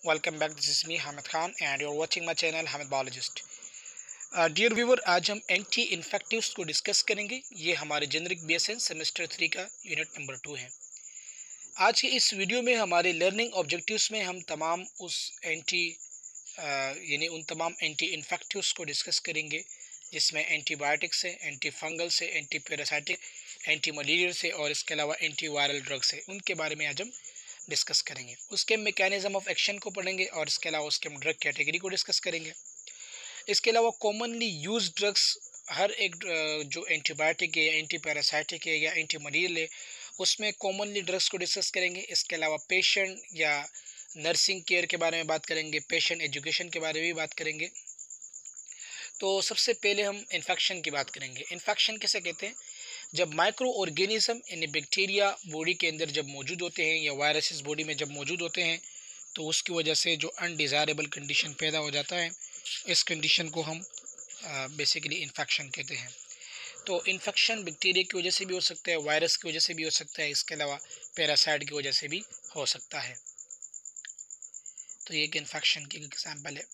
Welcome back. This is me Hamid Khan and you are watching my channel Hamid biologist. Dear viewer, आज हम anti इन्फेक्टिव्स को discuss करेंगे। ये हमारे जेनरिक बीएसएन सेमेस्टर 3 का यूनिट नंबर 2 है। आज के इस वीडियो में हमारे लर्निंग ऑब्जेक्टिव्स में हम तमाम उन तमाम एंटी इन्फेक्टिव्स को डिस्कस करेंगे जिसमें एंटीबायोटिक्स है, एंटी फंगल से, एंटी पैरासाइटिक, एंटी मलेरियल से और इसके अलावा एंटी वायरल ड्रग्स है। उनके बारे में आज हम डिस्कस करेंगे। उसके मैकेनिज्म ऑफ एक्शन को पढ़ेंगे और इसके अलावा उसके ड्रग कैटेगरी को डिस्कस करेंगे। इसके अलावा कॉमनली यूज ड्रग्स, हर एक जो एंटीबायोटिक है या एंटी पैरासाइटिक है या एंटी मलेरियल है, उसमें कॉमनली ड्रग्स को डिस्कस करेंगे। इसके अलावा पेशेंट या नर्सिंग केयर के बारे में बात करेंगे, पेशेंट एजुकेशन के बारे में भी बात करेंगे। तो सबसे पहले हम इन्फेक्शन की बात करेंगे। इन्फेक्शन किसे कहते हैं? जब माइक्रो ऑर्गेनिज्म यानी बैक्टीरिया बॉडी के अंदर जब मौजूद होते हैं या वायरसेस बॉडी में जब मौजूद होते हैं तो उसकी वजह से जो अनडिज़ायरेबल कंडीशन पैदा हो जाता है, इस कंडीशन को हम बेसिकली इन्फेक्शन कहते हैं। तो इन्फेक्शन बैक्टीरिया की वजह से भी हो सकता है, वायरस की वजह से भी हो सकता है, इसके अलावा पैरासाइट की वजह से भी हो सकता है। तो ये एक इन्फेक्शन की एग्जाम्पल है।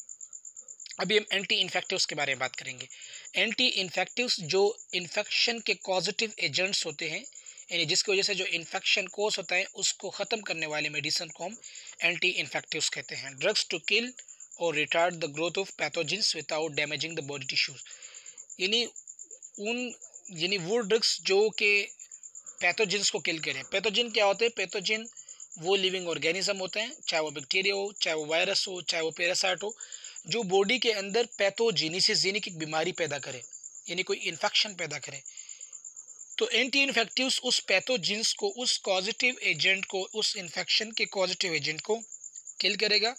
अभी हम एंटी इन्फेक्टिव्स के बारे में बात करेंगे। एंटी इन्फेक्टिव्स जो इन्फेक्शन के पॉजिटिव एजेंट्स होते हैं, यानी जिसकी वजह से जो इन्फेक्शन कोज होता है उसको ख़त्म करने वाले मेडिसिन को हम एंटी इन्फेक्टिव्स कहते हैं। ड्रग्स टू किल और retard the growth of pathogens without damaging the body tissues, यानी वो ड्रग्स जो कि पैथोजेंस को किल करें। पैथोजन क्या होते हैं? पैथोजन वो लिविंग ऑर्गेनिज्म होते हैं, चाहे वो बैक्टीरिया हो, चाहे वो वायरस हो, चाहे वो पैरासाइट हो, जो बॉडी के अंदर पैथोजेनेसिस यानी कि बीमारी पैदा करे, यानी कोई इन्फेक्शन पैदा करे। तो एंटी इन्फेक्टिव्स उस पैथोजेंस को, उस पॉजिटिव एजेंट को, उस इन्फेक्शन के पॉजिटिव एजेंट को किल करेगा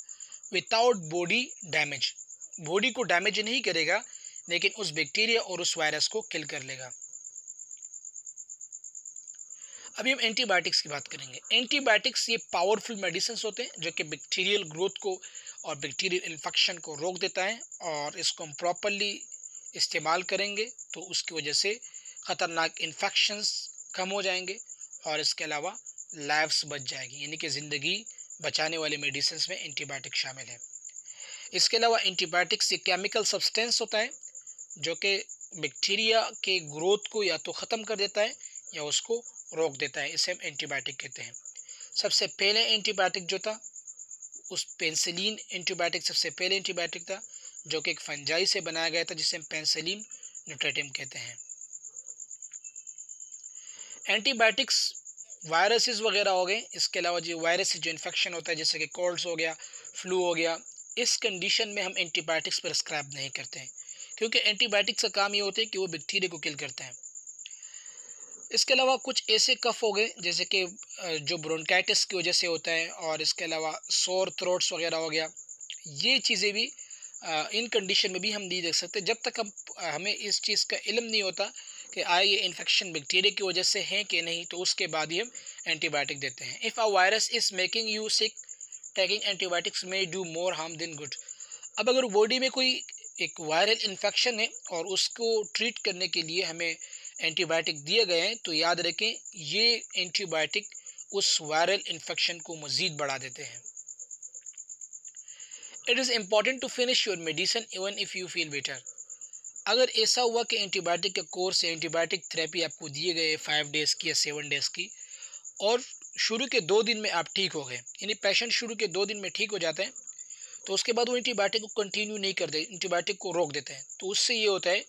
विदाउट बॉडी डैमेज। बॉडी को डैमेज नहीं करेगा लेकिन उस बैक्टीरिया और उस वायरस को किल कर लेगा। अभी हम एंटीबायोटिक्स की बात करेंगे। एंटीबायोटिक्स ये पावरफुल मेडिसिन होते हैं जो कि बैक्टीरियल ग्रोथ को और बैक्टीरियल इन्फेक्शन को रोक देता है, और इसको हम प्रॉपरली इस्तेमाल करेंगे तो उसकी वजह से ख़तरनाक इन्फेक्शंस कम हो जाएंगे और इसके अलावा लाइफ्स बच जाएगी, यानी कि ज़िंदगी बचाने वाले मेडिसिन में एंटीबायोटिक शामिल है। इसके अलावा एंटीबायोटिक्स एक केमिकल सब्सटेंस होता है जो कि बैक्टीरिया के ग्रोथ को या तो ख़त्म कर देता है या उसको रोक देता है। इसे हम एंटीबायोटिक कहते हैं। सबसे पहले एंटीबायोटिक जो था उस पेंसिलिन एंटीबायोटिक सबसे पहले एंटीबायोटिक था जो कि एक फंजाई से बनाया गया था जिसे हम पेंसिलिन न्यूट्रेटिम कहते हैं। एंटीबायोटिक्स वायरसेस वगैरह हो गए, इसके अलावा जो वायरस जो इन्फेक्शन होता है जैसे कि कोल्ड्स हो गया, फ्लू हो गया, इस कंडीशन में हम एंटीबायोटिक्स प्रिस्क्राइब नहीं करते हैं क्योंकि एंटीबायोटिक्स का काम ये होता है कि वो बैक्टीरिया को किल करते हैं। इसके अलावा कुछ ऐसे कफ हो गए जैसे कि जो ब्रोंकाइटिस की वजह से होता है, और इसके अलावा सोर थ्रोट्स वगैरह हो गया। ये चीज़ें भी इन कंडीशन में भी हम नहीं देख सकते जब तक हमें इस चीज़ का इल्म नहीं होता कि आए ये इन्फेक्शन बैक्टीरिया की वजह से है कि नहीं, तो उसके बाद ही हम एंटीबायोटिक देते हैं। If a virus is making you sick, taking antibiotics may do more harm then good. अब अगर बॉडी में कोई एक वायरल इन्फेक्शन है और उसको ट्रीट करने के लिए हमें एंटीबायोटिक दिए गए हैं तो याद रखें ये एंटीबायोटिक उस वायरल इन्फेक्शन को मज़ीद बढ़ा देते हैं। It is important to finish your medicine even if you feel better. अगर ऐसा हुआ कि एंटीबायोटिक का कोर्स, एंटीबायोटिक थेरेपी आपको दिए गए 5 डेज़ की या 7 डेज़ की, और शुरू के 2 दिन में आप ठीक हो गए, यानी पेशेंट शुरू के 2 दिन में ठीक हो जाते हैं, तो उसके बाद वो एंटीबायोटिक को कंटिन्यू नहीं करते, एंटीबायोटिक को रोक देते हैं। तो उससे ये होता है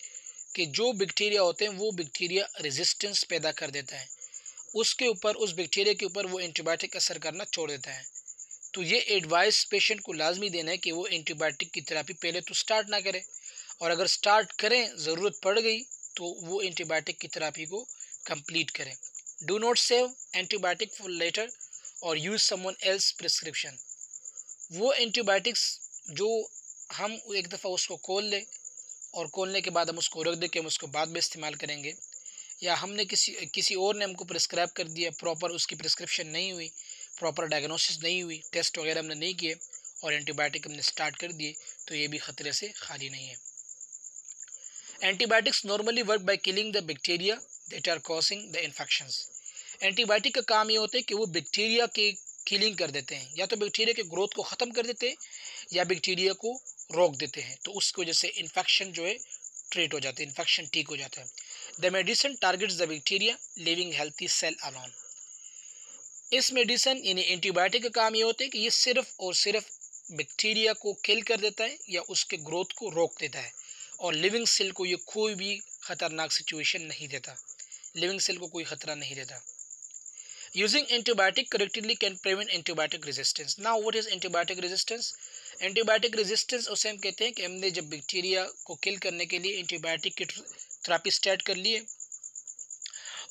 कि जो बैक्टीरिया होते हैं वो बैक्टीरिया रेजिस्टेंस पैदा कर देता है, उसके ऊपर, उस बैक्टीरिया के ऊपर वो एंटीबायोटिक असर करना छोड़ देता है। तो ये एडवाइस पेशेंट को लाजमी देना है कि वो एंटीबायोटिक की थेरेपी पहले तो स्टार्ट ना करें, और अगर स्टार्ट करें, ज़रूरत पड़ गई तो वो एंटीबायोटिक की थेरेपी को कंप्लीट करें। Do not save antibiotic for later और यूज़ समवन एल्स प्रिस्क्रिप्शन। वो एंटीबायोटिक्स जो हम एक दफ़ा उसको खोल लें और खोलने के बाद हम उसको रख दे के हम उसको बाद में इस्तेमाल करेंगे, या हमने किसी और ने हमको प्रिस्क्राइब कर दिया, प्रॉपर उसकी प्रिस्क्रिप्शन नहीं हुई, प्रॉपर डायग्नोसिस नहीं हुई, टेस्ट वगैरह हमने नहीं किए और एंटीबायोटिक हमने स्टार्ट कर दिए, तो ये भी ख़तरे से खाली नहीं है। Antibiotics normally work by killing the bacteria that are causing the infections. Antibiotic का काम ये होता है कि वो बैक्टीरिया के किलिंग कर देते हैं, या तो बैक्टीरिया के ग्रोथ को ख़त्म कर देते हैं या बैक्टीरिया को रोक देते हैं। तो उसकी वजह से इन्फेक्शन जो है ट्रीट हो जाता है, इन्फेक्शन ठीक हो जाता है। The medicine targets the bacteria leaving healthy cell alone. इस मेडिसिन यानी एंटीबायोटिक का काम ये होता है कि ये सिर्फ और सिर्फ बैक्टीरिया को किल कर देता है या उसके ग्रोथ को रोक देता है, और लिविंग सेल को ये कोई भी ख़तरनाक सिचुएशन नहीं देता, लिविंग सेल को कोई ख़तरा नहीं देता। Using antibiotic correctly can prevent antibiotic resistance. Now what is antibiotic resistance? Antibiotic resistance उसे हम कहते हैं कि हमने जब बैक्टीरिया को किल करने के लिए एंटीबायोटिक की थेरेपी स्टार्ट कर लिए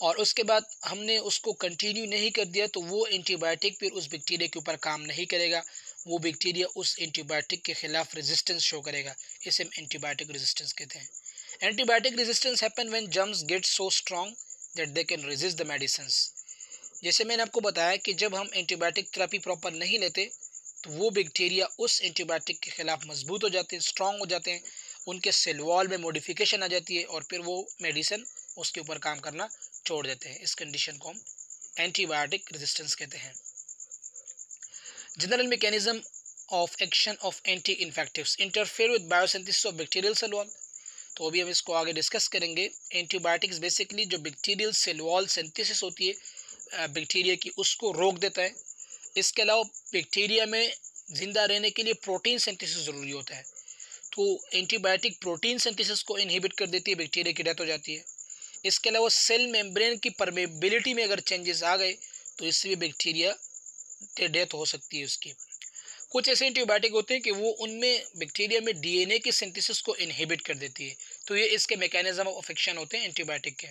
और उसके बाद हमने उसको कंटिन्यू नहीं कर दिया, तो वो एंटीबायोटिक फिर उस बैक्टीरिया के ऊपर काम नहीं करेगा, वो बैक्टीरिया उस एंटीबायोटिक के खिलाफ रेजिस्टेंस शो करेगा। इसे हम एंटीबायोटिक रेजिस्टेंस कहते हैं। Antibiotic resistance happen when germs get so strong that they can resist the medicines. जैसे मैंने आपको बताया कि जब हम एंटीबायोटिक थेरेपी प्रॉपर नहीं लेते तो वो बैक्टीरिया उस एंटीबायोटिक के खिलाफ मजबूत हो जाते हैं, स्ट्रॉन्ग हो जाते हैं, उनके सेल वॉल में मॉडिफिकेशन आ जाती है और फिर वो मेडिसिन उसके ऊपर काम करना छोड़ देते हैं। इस कंडीशन को हम एंटीबायोटिक रेजिस्टेंस कहते हैं। General mechanism of action of anti infectives interfere with biosynthesis of bacterial cell wall. तो अभी हम इसको आगे डिस्कस करेंगे। एंटीबायोटिक्स बेसिकली जो बैक्टीरियल सेल वॉल सिंथेसिस होती है बैक्टीरिया की, उसको रोक देता है। इसके अलावा बैक्टीरिया में ज़िंदा रहने के लिए प्रोटीन सिंथेसिस ज़रूरी होता है, तो एंटीबायोटिक प्रोटीन सिंथेसिस को इनहिबिट कर देती है, बैक्टीरिया की डेथ हो जाती है। इसके अलावा सेल मेम्ब्रेन की परमेबिलिटी में अगर चेंजेस आ गए तो इससे भी बैक्टीरिया की डेथ हो सकती है उसकी। कुछ ऐसे एंटीबायोटिक होते हैं कि वो उनमें बैक्टीरिया में डीएनए की सिंथेसिस को इनहिबिट कर देती है, तो ये इसके मैकेनिज्म ऑफ एक्शन होते हैं एंटीबायोटिक के।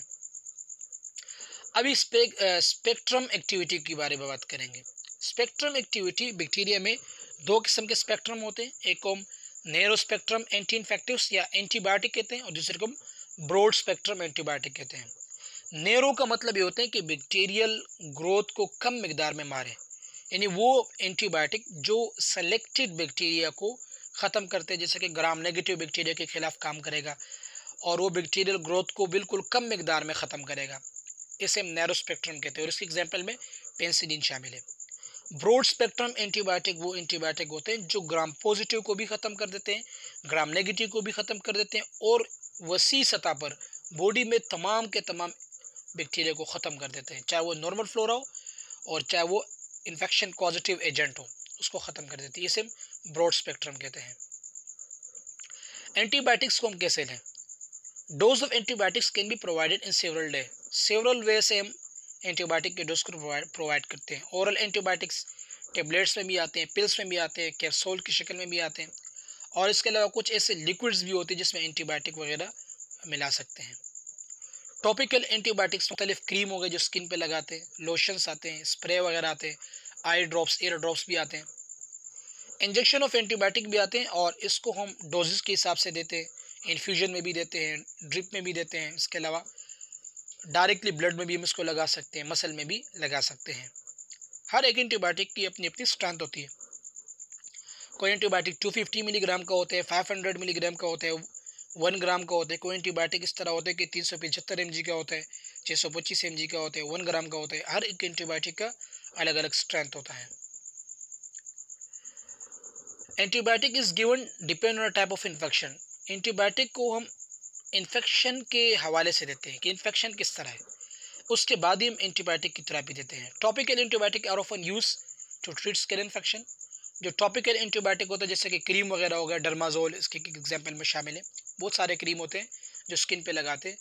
अभी स्पेक्ट्रम एक्टिविटी के बारे में बात करेंगे। स्पेक्ट्रम एक्टिविटी बैक्टीरिया में दो किस्म के स्पेक्ट्रम होते हैं, एक को हम नैरो स्पेक्ट्रम एंटी इन्फेक्टिव्स या एंटीबायोटिक कहते हैं और दूसरे को हम ब्रॉड स्पेक्ट्रम एंटीबायोटिक कहते हैं। नैरो का मतलब ये होता है कि बैक्टीरियल ग्रोथ को कम मिकदार में मारे, यानी वो एंटीबायोटिक जो सेलेक्टेड बैक्टीरिया को ख़त्म करते हैं, जैसे कि ग्राम नेगेटिव बैक्टीरिया के खिलाफ काम करेगा और वो बैक्टीरियल ग्रोथ को बिल्कुल कम मिकदार में ख़त्म करेगा। इसे हम नैरो स्पेक्ट्रम कहते हैं और इसके एग्जाम्पल में पेनिसिलिन शामिल है। ब्रॉड स्पेक्ट्रम एंटीबायोटिक वो एंटीबायोटिक होते हैं जो ग्राम पॉजिटिव को भी ख़त्म कर देते हैं, ग्राम नेगेटिव को भी ख़त्म कर देते हैं और वसी सतह पर बॉडी में तमाम के तमाम बैक्टीरिया को ख़त्म कर देते हैं, चाहे वो नॉर्मल फ्लोरा हो और चाहे वो इन्फेक्शन पॉजिटिव एजेंट हो, उसको ख़त्म कर देती है। इसे हम ब्रॉड स्पेक्ट्रम कहते हैं। एंटीबायोटिक्स को हम कैसे लें? Dose of antibiotics can be provided in several way से हम एंटीबायोटिक के डोज को प्रोवाइड करते हैं। ओरल एंटीबायोटिक्स टेबलेट्स में भी आते हैं, पिल्स में भी आते हैं, कैप्सूल की शक्ल में भी आते हैं और इसके अलावा कुछ ऐसे लिक्विड्स भी होते हैं जिसमें एंटीबायोटिक वगैरह मिला सकते हैं। टॉपिकल एंटीबायोटिक्स मुख्तलिफ क्रीम हो गए जो स्किन पे लगाते हैं, लोशंस आते हैं, स्प्रे वगैरह आते हैं, आई ड्रॉप्स, एयर ड्रॉप्स भी आते हैं, इंजेक्शन ऑफ एंटीबायोटिक भी आते हैं और इसको हम डोजेस के हिसाब से देते हैं, इन्फ्यूजन में भी देते हैं, ड्रिप में भी देते हैं। इसके अलावा डायरेक्टली ब्लड में भी हम इसको लगा सकते हैं, मसल में भी लगा सकते हैं। हर एक एंटीबायोटिक की अपनी अपनी स्ट्रेंथ होती है। कोई एंटीबायोटिक 250 मिलीग्राम का होता है, 500 मिलीग्राम का होता है, 1 ग्राम का होता है। कोई एंटीबायोटिक इस तरह होता है कि 375 mg का होता है, 625 mg का होता है, 1 ग्राम का होता है। हर एक एंटीबायोटिक का अलग अलग स्ट्रेंथ होता है। Antibiotic is given depend on type of infection. Antibiotic को हम इन्फेक्शन के हवाले से देते हैं कि इन्फेक्शन किस तरह है, उसके बाद ही हम एंटीबायोटिक की थेरेपी देते हैं। Topical antibiotic are often use to treat skin infection. जो टॉपिकल एंटीबायोटिक होता है जैसे कि क्रीम वगैरह हो गया, डर्माजोल इसके एग्जाम्पल में शामिल है। बहुत सारे क्रीम होते हैं जो स्किन पे लगाते हैं।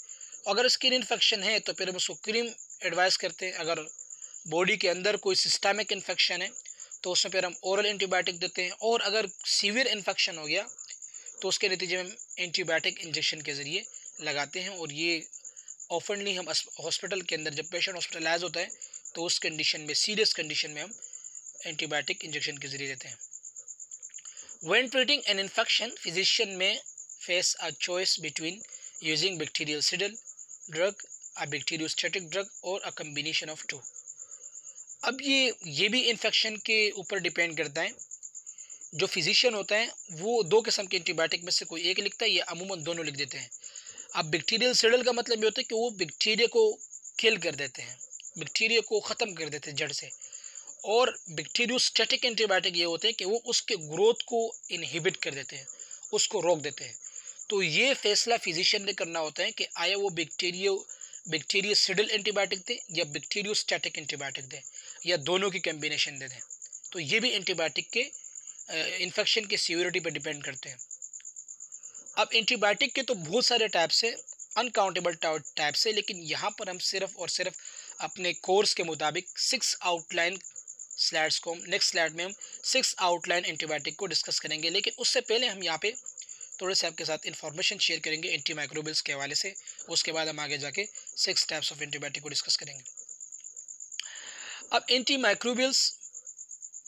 अगर स्किन इन्फेक्शन है तो फिर हम उसको क्रीम एडवाइस करते हैं। अगर बॉडी के अंदर कोई सिस्टमिक इन्फेक्शन है तो उसमें फिर हम ओरल एंटीबायोटिक देते हैं और अगर सीवियर इन्फेक्शन हो गया तो उसके नतीजे में हम एंटीबायोटिक इंजेक्शन के ज़रिए लगाते हैं। और ये ऑफनली हम हॉस्पिटल के अंदर जब पेशेंट हॉस्पिटलाइज होता है तो उस कंडीशन में, सीरियस कंडीशन में हम एंटीबायोटिक इंजेक्शन के ज़रिए देते हैं। When treating an infection physician may face a choice between using bactericidal drug, a bacteriostatic drug और अ कम्बिनेशन ऑफ टू। अब ये भी इन्फेक्शन के ऊपर डिपेंड करता है। जो फिजिशियन होता है वो दो किस्म के एंटीबायोटिक में से कोई एक लिखता है या अमूमन दोनों लिख देते हैं। अब बैक्टीरियल सिडल का मतलब ये होता है कि वो बैक्टीरिया को किल कर देते हैं, बैक्टीरिया को ख़त्म कर देते हैं जड़ से। और बैक्टीरियोस्टैटिक एंटीबायोटिक ये होते हैं कि वो उसके ग्रोथ को इनहिबिट कर देते हैं, उसको रोक देते हैं। तो ये फैसला फिजिशियन ने करना होता है कि आया वो बैक्टीरियोसिडल एंटीबायोटिक दें या बैक्टीरियोस्टैटिक एंटीबायोटिक दें या दोनों की कम्बिनेशन दे दें। तो ये भी एंटीबायोटिक के इन्फेक्शन की सीवियरिटी पर डिपेंड करते हैं। अब एंटीबायोटिक के तो बहुत सारे टाइप्स हैं, अनकाउंटेबल टाइप्स है, लेकिन यहाँ पर हम सिर्फ और सिर्फ अपने कोर्स के मुताबिक 6 आउटलाइन स्लाइड्स को नेक्स्ट स्लाइड में हम 6 आउटलाइन एंटीबायोटिक को डिस्कस करेंगे। लेकिन उससे पहले हम यहाँ पे थोड़े से आपके साथ इन्फॉर्मेशन शेयर करेंगे एंटी माइक्रोबियल्स के हवाले से। उसके बाद हम आगे जाके 6 टाइप्स ऑफ एंटीबायोटिक को डिस्कस करेंगे। अब एंटी माइक्रोबियल्स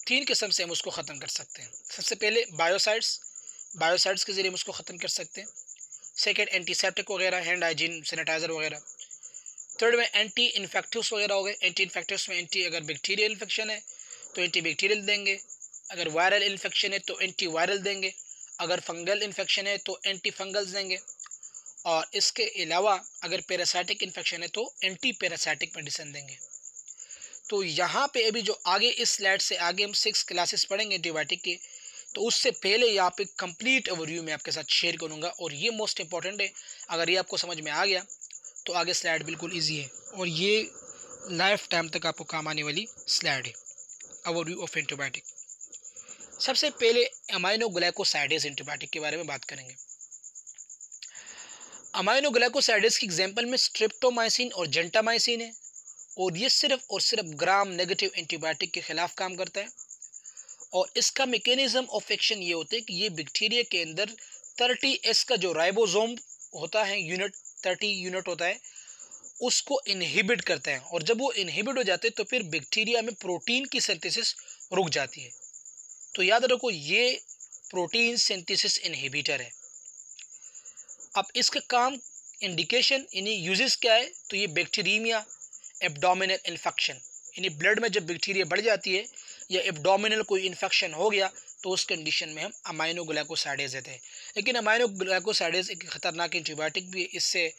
3 किस्म से हम उसको ख़त्म कर सकते हैं। सबसे पहले बायोसाइड्स के ज़रिए हम उसको ख़त्म कर सकते हैं। सेकेंड एंटीसेप्टिक वगैरह, हैंड हाइजीन, सैनिटाइज़र वगैरह। थर्ड में एंटी इन्फेक्टिव्स वगैरह हो गए। एंटी इन्फेक्टिव्स में अगर बैक्टीरियल इन्फेक्शन है तो एंटी बैक्टीरियल देंगे, अगर वायरल इन्फेक्शन है तो एंटी वायरल देंगे, अगर फंगल इन्फेक्शन है तो एंटी फंगल्स देंगे, और इसके अलावा अगर पैरासाइटिक इन्फेक्शन है तो एंटी पैरासाइटिक मेडिसिन देंगे। तो यहाँ पे अभी जो आगे इस स्लाइड से आगे हम 6 क्लासेस पढ़ेंगे एंटीबायोटिक के, तो उससे पहले यहाँ पे कंप्लीट ओवरव्यू मैं आपके साथ शेयर करूँगा, और ये मोस्ट इंपॉर्टेंट है। अगर ये आपको समझ में आ गया तो आगे स्लाइड बिल्कुल इजी है, और ये लाइफ टाइम तक आपको काम आने वाली स्लाइड है। Overview of antibiotic. सबसे पहले अमाइनोग्लाइकोसाइडेज एंटीबायोटिक के बारे में बात करेंगे। अमाइनोग्लाइकोसाइडेज की एग्जांपल में स्ट्रेप्टोमाइसिन और जेंटामाइसिन है, और ये सिर्फ और सिर्फ ग्राम नेगेटिव एंटीबायोटिक के खिलाफ काम करता है। और इसका मैकेनिज्म ऑफ एक्शन ये होता है कि ये बैक्टीरिया के अंदर 30S का जो राइबोसोम होता है यूनिट, 30 यूनिट होता है, उसको इनहिबिट करता है। और जब वो इनहिबिट हो जाते हैं तो फिर बैक्टीरिया में प्रोटीन की सिंथेसिस रुक जाती है। तो याद रखो ये प्रोटीन सिंथेसिस इनहिबिटर है। अब इसका काम, इंडिकेशन यानी यूजेस क्या है, तो ये बैक्टीरियमिया, एब्डोमिनल इन्फेक्शन, यानी ब्लड में जब बैक्टीरिया बढ़ जाती है या एब्डोमिनल कोई इन्फेक्शन हो गया तो उस कंडीशन में हम अमाइनोग्लाइकोसाइडेज देते हैं। लेकिन अमाइनोग्लाइकोसाइडेज एक खतरनाक एंटीबायोटिक भी है, इससे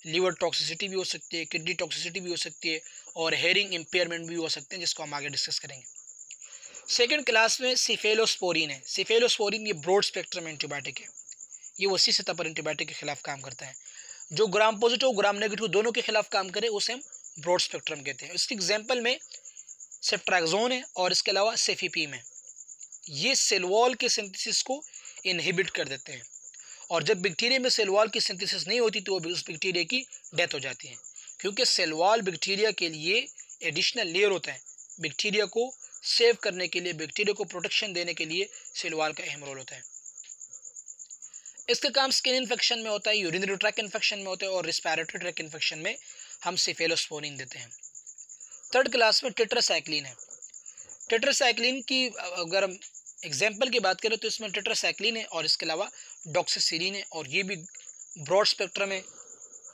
लीवर टॉक्सिसिटी भी हो सकती है, किडनी टॉक्सिसिटी भी हो सकती है, और हेयरिंग इम्पेयरमेंट भी हो सकते हैं, जिसको हम आगे डिस्कस करेंगे। सेकेंड क्लास में सिफेलोस्पोरिन है। सिफेलोस्पोरिन ये ब्रॉड स्पेक्ट्रम एंटीबायोटिक है, ये वसी सतह पर एंटीबायोटिक के खिलाफ काम करता है। जो ग्राम पॉजिटिव ग्राम नेगेटिव दोनों के खिलाफ काम करे उसे हम ब्रॉड स्पेक्ट्रम कहते हैं। इसकी एग्जाम्पल में सेफ्ट्रैक्सोन है, और इसके अलावा सेफीपीम है। ये सेल वॉल के सिंथेसिस को इनहिबिट कर देते हैं, और जब बैक्टीरिया में सेल वॉल की सिंथेसिस नहीं होती तो उस बैक्टीरिया की डेथ हो जाती है, क्योंकि सेल वॉल बैक्टीरिया के लिए एडिशनल लेयर होता है। बैक्टीरिया को सेव करने के लिए, बैक्टीरिया को प्रोटेक्शन देने के लिए सेल वॉल का अहम रोल होता है। इसका काम स्किन इन्फेक्शन में होता है, यूरिनरी ट्रैक्ट इन्फेक्शन में होता है, और रिस्पिरेटरी ट्रैक्ट इन्फेक्शन में हम सिफेलोस्पोरिन देते हैं। थर्ड क्लास में टेट्रासाइक्लिन है। टेट्रासाइक्लिन की अगर हम एग्जाम्पल की बात करें तो इसमें टेट्रासाइक्लिन है, और इसके अलावा डॉक्सीसिलीन है, और ये भी ब्रॉड स्पेक्ट्रम है,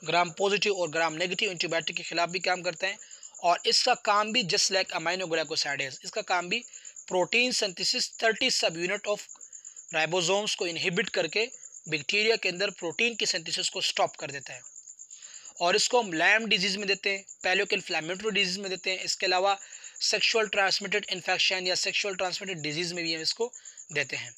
ग्राम पॉजिटिव और ग्राम नेगेटिव एंटीबायोटिक के खिलाफ भी काम करता है। और इसका काम भी जस्ट लाइक अमाइनोग्लाइकोसाइडेज, इसका काम भी प्रोटीन सिंथेसिस 30 सब यूनिट ऑफ राइबोसोम्स को इनहिबिट करके बैक्टीरिया के अंदर प्रोटीन की सिंथेसिस को स्टॉप कर देता है। और इसको हम लाइम डिजीज़ में देते हैं, पैलिक इन्फ्लेमेटरी डिजीज़ में देते हैं। इसके अलावा सेक्सुअल ट्रांसमिटेड इन्फेक्शन या सेक्सुअल ट्रांसमिटेड डिजीज़ में भी हम इसको देते हैं।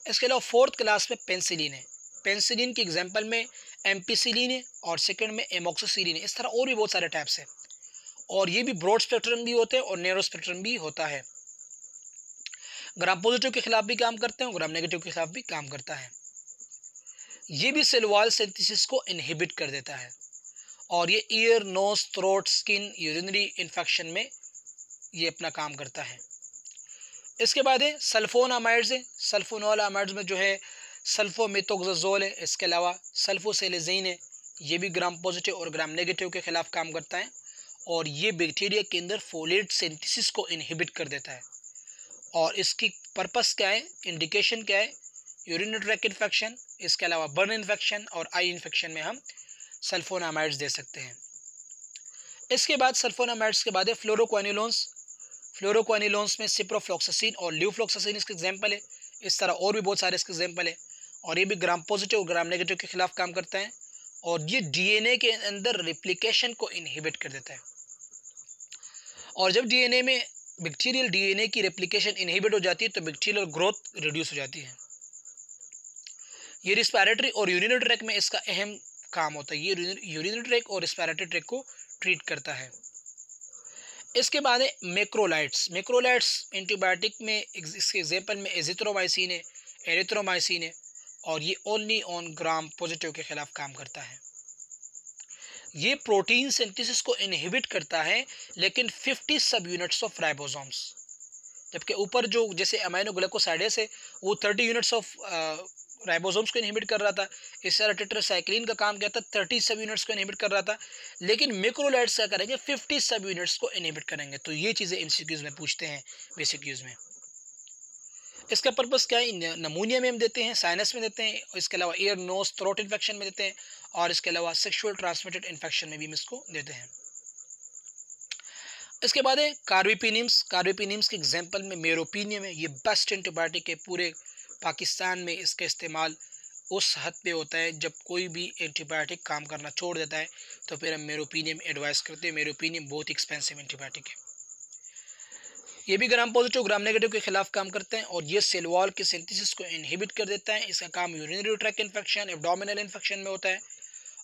इसके अलावा फोर्थ क्लास में पेंसिलिन है। पेंसिलिन की एग्जांपल में एम्पिसिलिन है, और सेकंड में एमोक्सिसिलिन है। इस तरह और भी बहुत सारे टाइप्स हैं, और ये भी ब्रॉड स्पेक्ट्रम भी होते हैं और नैरो स्पेक्ट्रम भी होता है। ग्राम पॉजिटिव के खिलाफ भी काम करते हैं, ग्राम नेगेटिव के खिलाफ भी काम करता है। ये भी सेल वॉल सिंथेसिस को इनहिबिट कर देता है, और ये ear, nose, throat, skin, urinary infection में ये अपना काम करता है। इसके बाद है सल्फोनामाइड्स है। सल्फोनोलामाइड्स में जो है सल्फोमेथोक्साजोल है, इसके अलावा सल्फोसेलेजीन है। ये भी ग्राम पॉजिटिव और ग्राम नेगेटिव के खिलाफ काम करता है, और ये बैक्टीरिया के अंदर फोलेट सिंथेसिस को इनहिबिट कर देता है। और इसकी पर्पस क्या है, इंडिकेशन क्या है, यूरिनरी ट्रैक्ट इन्फेक्शन, इसके अलावा बर्न इन्फेक्शन और आई इन्फेक्शन में हम सल्फोनामाइड्स दे सकते हैं। इसके बाद सल्फोनामाइड्स के बाद है फ्लोरोक्वानिलोन्स। फ्लोरोक्वानिलोन्स में सिप्रोफ्लॉक्सासिन और ल्यूफ्लॉक्सासिन इसके एग्जाम्पल है। इस तरह और भी बहुत सारे इसके एग्जाम्पल है, और ये भी ग्राम पॉजिटिव और ग्राम नेगेटिव के खिलाफ काम करता है, और ये डीएनए के अंदर रिप्लिकेशन को इनहिबिट कर देता है। और जब डीएनए में बैक्टीरियल डीएनए की रेप्लिकेशन इनहिबिट हो जाती है तो बैक्टीरियल ग्रोथ रिड्यूस हो जाती है। ये रिस्पिरेटरी और यूरिनरी ट्रैक में इसका अहम काम होता है। ये यूरिनरी ट्रैक और रिस्पिरेटरी ट्रैक को ट्रीट करता है। इसके बाद है मैक्रोलाइट्स। मैक्रोलाइट्स एंटीबायोटिक में इसके एग्जांपल में एजिथ्रोमाइसिन है, एरिथ्रोमाइसिन है, और ये ओनली ऑन ग्राम पॉजिटिव के खिलाफ काम करता है। ये प्रोटीन सिंथेसिस को इनहिबिट करता है, लेकिन 50 सब यूनिट्स ऑफ राइबोसोम्स, जबकि ऊपर जो जैसे अमाइनो ग्लाइकोसाइडेस है वो 30 यूनिट्स ऑफ राइबोसोम्स को इनहिबिट कर रहा था। इस तरह टेट्रासाइक्लिन का काम क्या था, 30 सब यूनिट्स को इनहिबिट कर रहा था, लेकिन मैक्रोलाइट्स क्या करेंगे, 50 सब यूनिट्स को इनहिबिट करेंगे। तो ये चीज़ें एमसीक्यूज में पूछते हैं बेसिक यूज में। इसका पर्पस क्या है, नमूनिया में हम देते हैं, साइनस में देते हैं, इसके अलावा ईयर नोज थ्रोट इन्फेक्शन में देते हैं, और इसके अलावा सेक्सुअल ट्रांसमिटेड इन्फेक्शन में भी हम इसको देते हैं। इसके बाद है कार्बिपिनिम्स। कार्बिपिनिम्स के एग्जांपल में मेरोपिनियम है। ये बेस्ट एंटीबायोटिक है। पूरे पाकिस्तान में इसका इस्तेमाल उस हद पे होता है जब कोई भी एंटीबायोटिक काम करना छोड़ देता है तो फिर हम मेरोपिनियम एडवाइस करते हैं। मेरोपिनियम बहुत एक्सपेंसिव एंटीबायोटिक है। ये भी ग्राम पॉजिटिव ग्राम नेगेटिव के खिलाफ काम करते हैं, और ये सेल वॉल के सिंथेसिस को इनहिबिट कर देता है। इसका काम urinary tract infection, abdominal infection में होता है।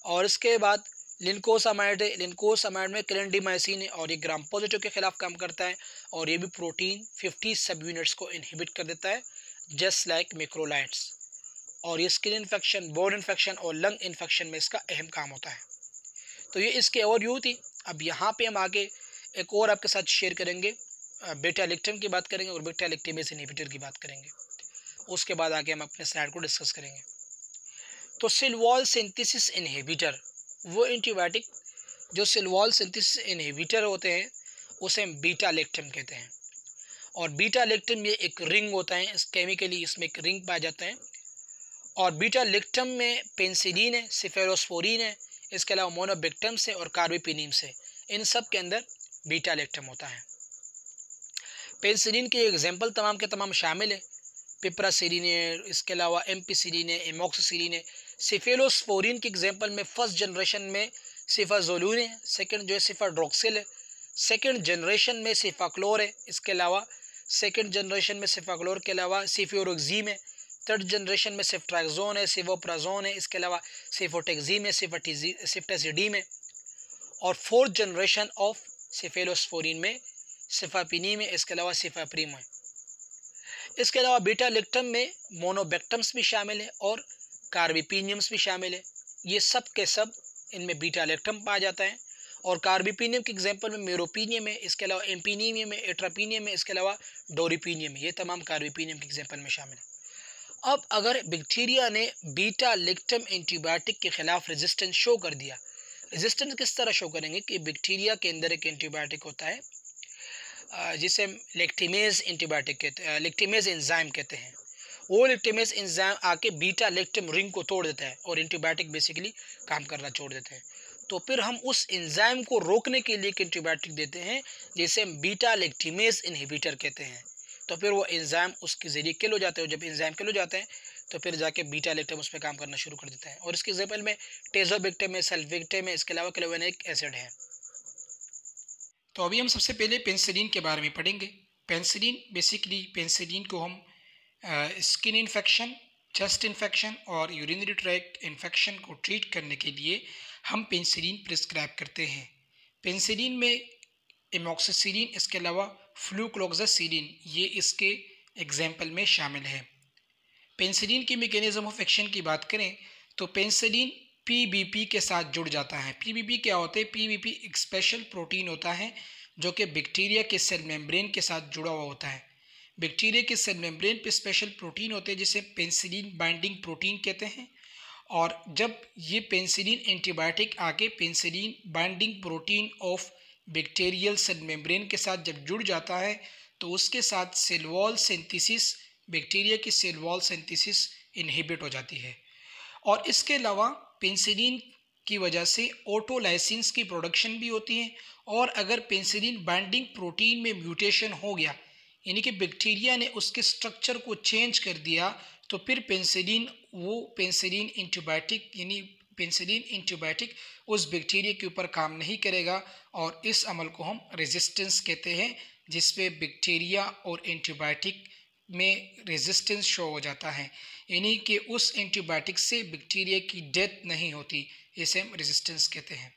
और इसके बाद लिनकोसामाइड है। लिनकोसामाइड में क्लेंडिमाइसिन है, और ये ग्राम पॉजिटिव के खिलाफ काम करता है, और ये भी प्रोटीन 50 सब यूनिट्स को इनहिबिट कर देता है, जस्ट लाइक मैक्रोलाइट्स। और ये स्किन इन्फेक्शन, बोन इन्फेक्शन और लंग इन्फेक्शन में इसका अहम काम होता है। तो ये इसके ओवरव्यू थी। अब यहाँ पे हम आगे एक और आपके साथ शेयर करेंगे, बीटा लैक्टम की बात करेंगे और बीटा लैक्टेमेज इनहिबिटर की बात करेंगे। उसके बाद आगे हम अपने स्लाइड को डिस्कस करेंगे। तो सेल वॉल सिंथेसिस इनहिबिटर, वो एंटीबायोटिक जो सेल वॉल सिंथेसिस इनहिबिटर होते हैं उसे हम बीटा लैक्टम कहते हैं। और बीटा लैक्टम ये एक रिंग होता है, इस केमिकली इसमें एक रिंग पाया जाता है। और बीटा लैक्टम में पेनिसिलिन है, सेफेलोस्पोरिन है, इसके अलावा मोनोबेक्टम्स है और कार्बिपिनिम्स है। इन सब के अंदर बीटा लैक्टम होता है। पेनिसिलिन के एग्जाम्पल तमाम के तमाम शामिल है। पिपरासिलिन है, इसके अलावा एम्पिसिलिन है, एमोक्सिसिलिन है। सेफेलोस्पोरिन के एग्जाम्पल में फर्स्ट जनरेशन में सिफाजोलून है, सेकंड जो है सिफाड्रोक्सिल है, सेकंड जनरेशन में सिफाक्लोर है, इसके अलावा सेकंड जनरेशन में सिफाक्लोर के अलावा सिफियोरोक्सीम है, थर्ड जनरेशन में सिफ्ट्राक्सोन है, सिवोप्राजोन है, इसके अलावा सिफोटेक्सीम है, सिफ्टासिडीम है, और फोर्थ जनरेशन ऑफ सेफेलोस्पोरिन में सिफापिनीम है, इसके अलावा सिफाप्रीम है। इसके अलावा बीटा लैक्टम में मोनोबेक्टम्स भी शामिल है और कार्बिपिनियम्स भी शामिल है। ये सब के सब इनमें बीटा लैक्टम पाया जाता है। और कार्बिपिनियम के एग्जांपल में मेरोपिनियम है, इसके अलावा एम्पिनियम है, एट्रापिनियम है, इसके अलावा डोरिपिनियम है। ये तमाम कार्बिपिनियम के एग्जांपल में शामिल है। अब अगर बैक्टीरिया ने बीटा लैक्टम एंटीबायोटिक के खिलाफ रेजिस्टेंस शो कर दिया, रेजिस्टेंस किस तरह शो करेंगे कि बैक्टीरिया के अंदर एक एंटीबायोटिक होता है जिसे लैक्टिमेज एंटीबायोटिक कहते हैं, लैक्टिमेज एंजाइम कहते हैं। वो लैक्टिमेज एंजाइम आके बीटा लैक्टम रिंग को तोड़ देता है और एंटीबायोटिक बेसिकली काम करना छोड़ देते हैं। तो फिर हम उस एंजाइम को रोकने के लिए एक एंटीबायोटिक देते हैं जिसे हम बीटा लैक्टिमेज इनहिबिटर कहते हैं। तो फिर वो एंजाइम उसके जरिए किल हो जाते हैं, और जब एंजाइम किल हो जाते हैं तो फिर जाके बीटा लैक्टम उस पर काम करना शुरू कर देता है। और इसके एग्जाम्पल में टेजोबेक्टम है, सल्फेक्टम है, इसके अलावा क्लोवेनिक एसिड है। तो अभी हम सबसे पहले पेनिसिलिन के बारे में पढ़ेंगे। पेनिसिलिन बेसिकली पेनिसिलिन को हम स्किन इन्फेक्शन, चेस्ट इन्फेक्शन और यूरिनरी ट्रैक्ट इन्फेक्शन को ट्रीट करने के लिए हम पेनिसिलिन प्रिस्क्राइब करते हैं। पेनिसिलिन में एमोक्सिसिलिन, इसके अलावा फ्लूक्लोक्सासिलिन, ये इसके एग्जाम्पल में शामिल है। पेनिसिलिन की मैकेनिज्म ऑफ एक्शन की बात करें तो पेनिसिलिन पीबीपी के साथ जुड़ जाता है। पीबीपी क्या होते हैं? पीबीपी एक स्पेशल प्रोटीन होता है जो कि बैक्टीरिया के सेल मेम्ब्रेन के साथ जुड़ा हुआ होता है। बैक्टीरिया के सेल मेम्ब्रेन पे स्पेशल प्रोटीन होते हैं जिसे पेनिसिलिन बाइंडिंग प्रोटीन कहते हैं। और जब ये पेनिसिलिन एंटीबायोटिक आके penicillin binding protein of bacterial cell membrane के साथ जब जुड़ जाता है तो उसके साथ सेल वॉल सिंथेसिस, बैक्टीरिया की सेल वॉल सिंथेसिस इनहिबिट हो जाती है। और इसके अलावा पेनिसिलिन की वजह से ऑटोलाइसिन्स की प्रोडक्शन भी होती है। और अगर पेनिसिलिन बाइंडिंग प्रोटीन में म्यूटेशन हो गया, यानी कि बैक्टीरिया ने उसके स्ट्रक्चर को चेंज कर दिया, तो फिर पेनिसिलिन एंटीबायोटिक यानी पेनिसिलिन एंटीबायोटिक उस बैक्टीरिया के ऊपर काम नहीं करेगा, और इस अमल को हम रेजिस्टेंस कहते हैं, जिसमें बैक्टीरिया और एंटीबायोटिक में रेजिस्टेंस शो हो जाता है, यानी कि उस एंटीबायोटिक से बैक्टीरिया की डेथ नहीं होती, इसे हम रेजिस्टेंस कहते हैं।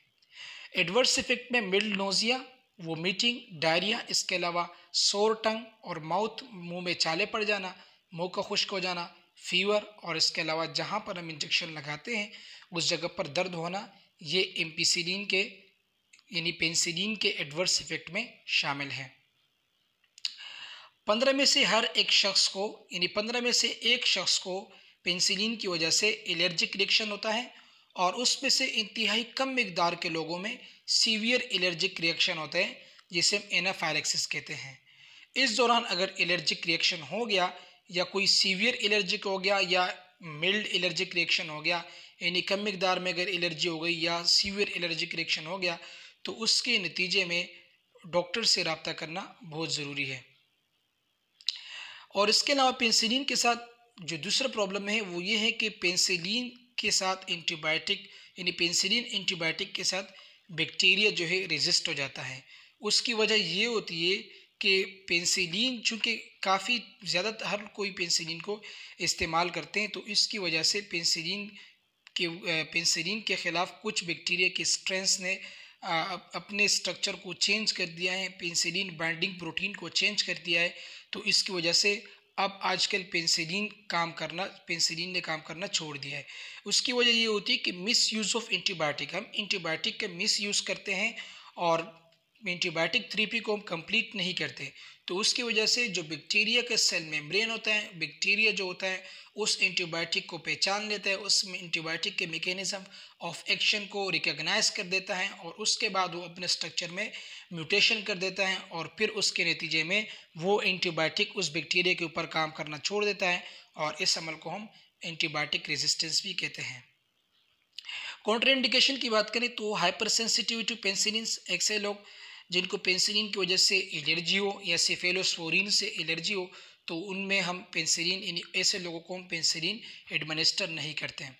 एडवर्स इफेक्ट में मिल्ड नोजिया, वोमिटिंग, डायरिया, इसके अलावा सोर टंग और माउथ, मुंह में छाले पड़ जाना, मुंह का खुश्क हो जाना, फीवर, और इसके अलावा जहाँ पर हम इंजेक्शन लगाते हैं उस जगह पर दर्द होना, ये एम्पिसिलिन के यानी पेनिसिलिन के एडवर्स इफेक्ट में शामिल है। 15 में से हर एक शख्स को यानी 15 में से एक शख्स को पेनिसिलिन की वजह से एलर्जिक रिएक्शन होता है और उसमें से इंतहाई कम मिकदार के लोगों में सीवियर एलर्जिक रिएक्शन होते हैं, जिसे हम एनाफाइलैक्सिस कहते हैं। इस दौरान अगर एलर्जिक रिएक्शन हो गया या कोई सीवियर एलर्जिक हो गया या मिल्ड एलर्जिक रिएक्शन हो गया, यानी कम मिकदार में अगर एलर्जी हो गई या सीवियर एलर्जिक रिएक्शन हो गया, तो उसके नतीजे में डॉक्टर से रब्ता करना बहुत ज़रूरी है। और इसके अलावा पेनिसिलिन के साथ जो दूसरा प्रॉब्लम है वो ये है कि पेनिसिलिन के साथ एंटीबायोटिक यानी पेनिसिलिन एंटीबायोटिक के साथ बैक्टीरिया जो है रेजिस्ट हो जाता है। उसकी वजह ये होती है कि पेनिसिलिन चूँकि काफ़ी ज़्यादा हर कोई पेनिसिलिन को इस्तेमाल करते हैं, तो इसकी वजह से पेनिसिलिन के ख़िलाफ़ कुछ बैक्टीरिया के स्ट्रेंस ने अपने स्ट्रक्चर को चेंज कर दिया है, पेनिसिलिन बाइंडिंग प्रोटीन को चेंज कर दिया है। तो इसकी वजह से अब आजकल पेनिसिलिन ने काम करना छोड़ दिया है। उसकी वजह ये होती है कि मिस यूज़ ऑफ एंटीबायोटिक, हम एंटीबायोटिक का मिस यूज़ करते हैं और एंटीबायोटिक थेरेपी को हम कंप्लीट नहीं करते, तो उसकी वजह से जो बैक्टीरिया का सेल मेम्ब्रेन होता है, बैक्टीरिया जो होता है उस एंटीबायोटिक को पहचान लेता है, उस एंटीबायोटिक के मैकेनिज्म ऑफ एक्शन को रिकॉग्नाइज कर देता है और उसके बाद वो अपने स्ट्रक्चर में म्यूटेशन कर देता है और फिर उसके नतीजे में वो एंटीबायोटिक उस बैक्टीरिया के ऊपर काम करना छोड़ देता है और इस अमल को हम एंटीबायोटिक रेजिस्टेंस भी कहते हैं। कॉन्ट्राइंडिकेशन की बात करें तो हाइपर सेंसिटिविटी टू पेनिसिलिन, ऐसे लोग जिनको पेनिसिलिन की वजह से एलर्जी हो या सेफेलोस्पोरिन से एलर्जी हो, तो उनमें हम पेनिसिलिन, ऐसे लोगों को हम पेनिसिलिन एडमिनिस्टर नहीं करते हैं।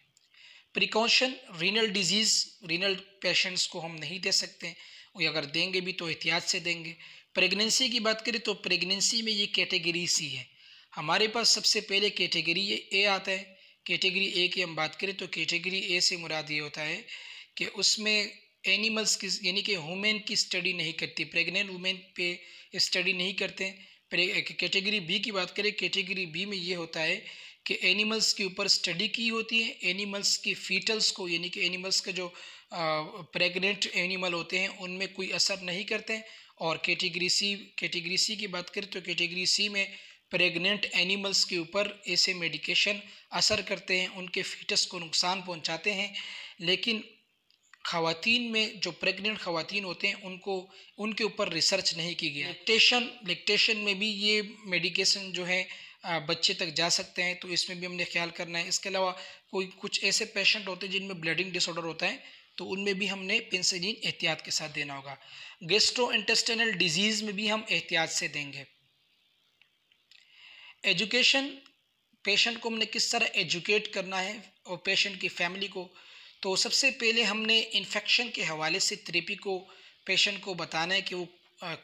Precaution, renal disease, renal patients को हम नहीं दे सकते, और अगर देंगे भी तो एहतियात से देंगे। प्रेगनेंसी की बात करें तो प्रेगनेंसी में ये कैटेगरी सी है। हमारे पास सबसे पहले कैटेगरी ए आता है। कैटेगरी ए की हम बात करें तो कैटेगरी ए से मुराद ये होता है कि उसमें एनिमल्स की यानी कि वुमेन की स्टडी नहीं करती, प्रेग्नेंट वुमेन पे स्टडी नहीं करते। कैटेगरी बी की बात करें, कैटेगरी बी में ये होता है कि एनिमल्स के ऊपर स्टडी की होती है, एनिमल्स की फीटल्स को यानी कि एनिमल्स के जो प्रेग्नेंट एनिमल होते हैं उनमें कोई असर नहीं करते हैं। और कैटेगरी सी की बात करें तो कैटेगरी सी में प्रेग्नेंट एनिमल्स के ऊपर ऐसे मेडिकेशन असर करते हैं, उनके फीटस को नुकसान पहुंचाते हैं, लेकिन ख़वातीन में जो प्रेग्नेंट ख़वातीन होते हैं उनके ऊपर रिसर्च नहीं की गई। लैक्टेशन में भी ये मेडिकेशन जो है बच्चे तक जा सकते हैं, तो इसमें भी हमने ख्याल करना है। इसके अलावा कुछ ऐसे पेशेंट होते हैं जिनमें ब्लीडिंग डिसऑर्डर होता है, तो उनमें भी हमने पेनिसिलिन एहतियात के साथ देना होगा। गैस्ट्रोइंटेस्टाइनल डिजीज़ में भी हम एहतियात से देंगे। एजुकेशन, पेशेंट को हमने किस तरह एजुकेट करना है और पेशेंट की फैमिली को, तो सबसे पहले हमने इन्फेक्शन के हवाले से थेरेपी को पेशेंट को बताना है कि वो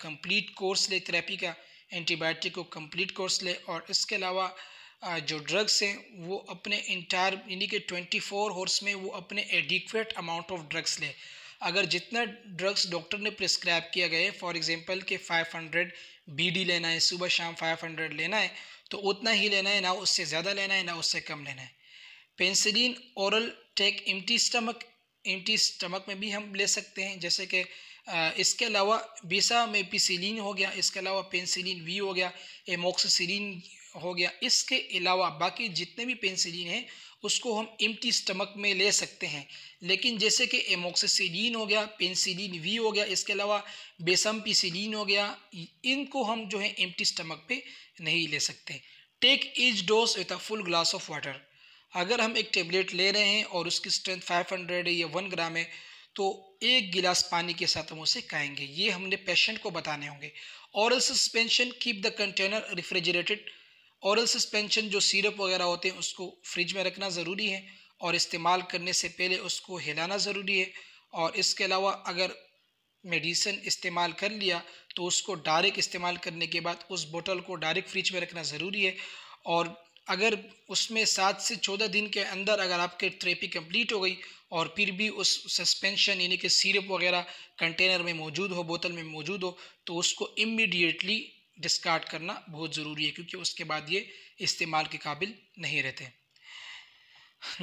कंप्लीट कोर्स ले थेरेपी का, एंटीबायोटिक को कंप्लीट कोर्स ले। और इसके अलावा जो ड्रग्स हैं वो अपने इंटायर यानी कि 24 आवर्स में वो अपने एडिक्वेट अमाउंट ऑफ ड्रग्स ले। अगर जितना ड्रग्स डॉक्टर ने प्रिस्क्राइब किया गया है, फॉर एग्जांपल कि 500 बीडी लेना है, सुबह शाम 500 लेना है, तो उतना ही लेना है, ना उससे ज़्यादा लेना है ना उससे कम लेना है। Penicillin oral take empty stomach में भी हम ले सकते हैं, जैसे कि इसके अलावा बेसामेपिसिलिन हो गया, इसके अलावा पेनिसिलिन वी हो गया, एमोक्सिसिलिन हो गया। इसके अलावा बाकी जितने भी पेनिसिलिन हैं उसको हम एम्प्टी स्टमक में ले सकते हैं, लेकिन जैसे कि एमोक्सिसिलिन हो गया, पेनिसिलिन वी हो गया, इसके अलावा बेसामेपिसिलिन हो गया, इनको हम जो है एम्प्टी स्टमक पे नहीं ले सकते। Take each dose with a full glass of water. अगर हम एक टेबलेट ले रहे हैं और उसकी स्ट्रेंथ 500 है या 1 ग्राम है, तो 1 गिलास पानी के साथ हम उसे खाएंगे, ये हमने पेशेंट को बताने होंगे। Oral suspension, keep the container refrigerated. Oral suspension जो सिरप वगैरह होते हैं उसको फ्रिज में रखना ज़रूरी है और इस्तेमाल करने से पहले उसको हिलाना ज़रूरी है। और इसके अलावा अगर मेडिसिन इस्तेमाल कर लिया तो उसको डायरेक्ट इस्तेमाल करने के बाद उस बोतल को डायरेक्ट फ्रिज में रखना ज़रूरी है। और अगर उसमें 7 से 14 दिन के अंदर अगर आपके थेरेपी कंप्लीट हो गई और फिर भी उस सस्पेंशन यानी कि सिरप वगैरह कंटेनर में मौजूद हो, बोतल में मौजूद हो, तो उसको इमीडिएटली डिस्कार्ड करना बहुत ज़रूरी है, क्योंकि उसके बाद ये इस्तेमाल के काबिल नहीं रहते।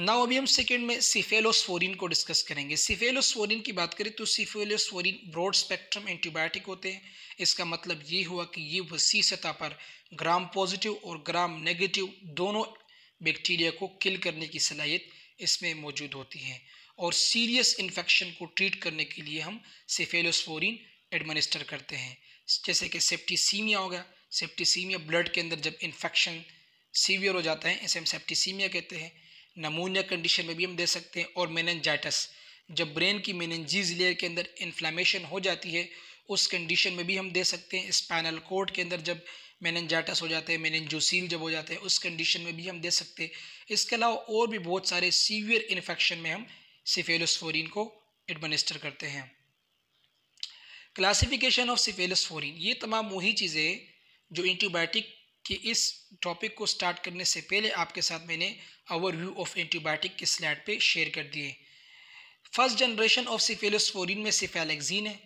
नाउ अभी हम सेकंड में सिफेलोस्पोरिन को डिस्कस करेंगे। सिफेलोस्पोरिन की बात करें तो सिफेलोस्पोरिन ब्रॉड स्पेक्ट्रम एंटीबायोटिक होते हैं। इसका मतलब ये हुआ कि ये वसी सतह पर ग्राम पॉजिटिव और ग्राम नेगेटिव दोनों बैक्टीरिया को किल करने की सलाहियत इसमें मौजूद होती है। और सीरियस इन्फेक्शन को ट्रीट करने के लिए हम सिफेलोस्पोरिन एडमिनिस्टर करते हैं, जैसे कि सेप्टिसीमिया हो गया। सेप्टिसीमिया ब्लड के अंदर जब इन्फेक्शन सीवियर हो जाता है, इसे हम सेप्टिसीमिया कहते हैं। नमूनिया कंडीशन में भी हम दे सकते हैं। और मेनिंजाइटिस, जब ब्रेन की मेनिंजीज लेयर के अंदर इन्फ्लेमेशन हो जाती है, उस कंडीशन में भी हम दे सकते हैं। स्पाइनल कोर्ड के अंदर जब मेनिंजाइटिस हो जाता है, मेनिंजोसील जब हो जाता है, उस कंडीशन में भी हम दे सकते हैं। इसके अलावा और भी बहुत सारे सीवियर इन्फेक्शन में हम सिफेलोस्पोरिन को एडमिनिस्टर करते हैं। क्लासिफिकेशन ऑफ सिफेलोस्पोरिन, ये तमाम वही चीज़ें जो एंटीबायोटिक कि इस टॉपिक को स्टार्ट करने से पहले आपके साथ मैंने ओवरव्यू ऑफ एंटीबायोटिक की स्लाइड पे शेयर कर दिए। फर्स्ट जनरेशन ऑफ सिफेलोस्पोरिन में सिफेलेक्सिन है,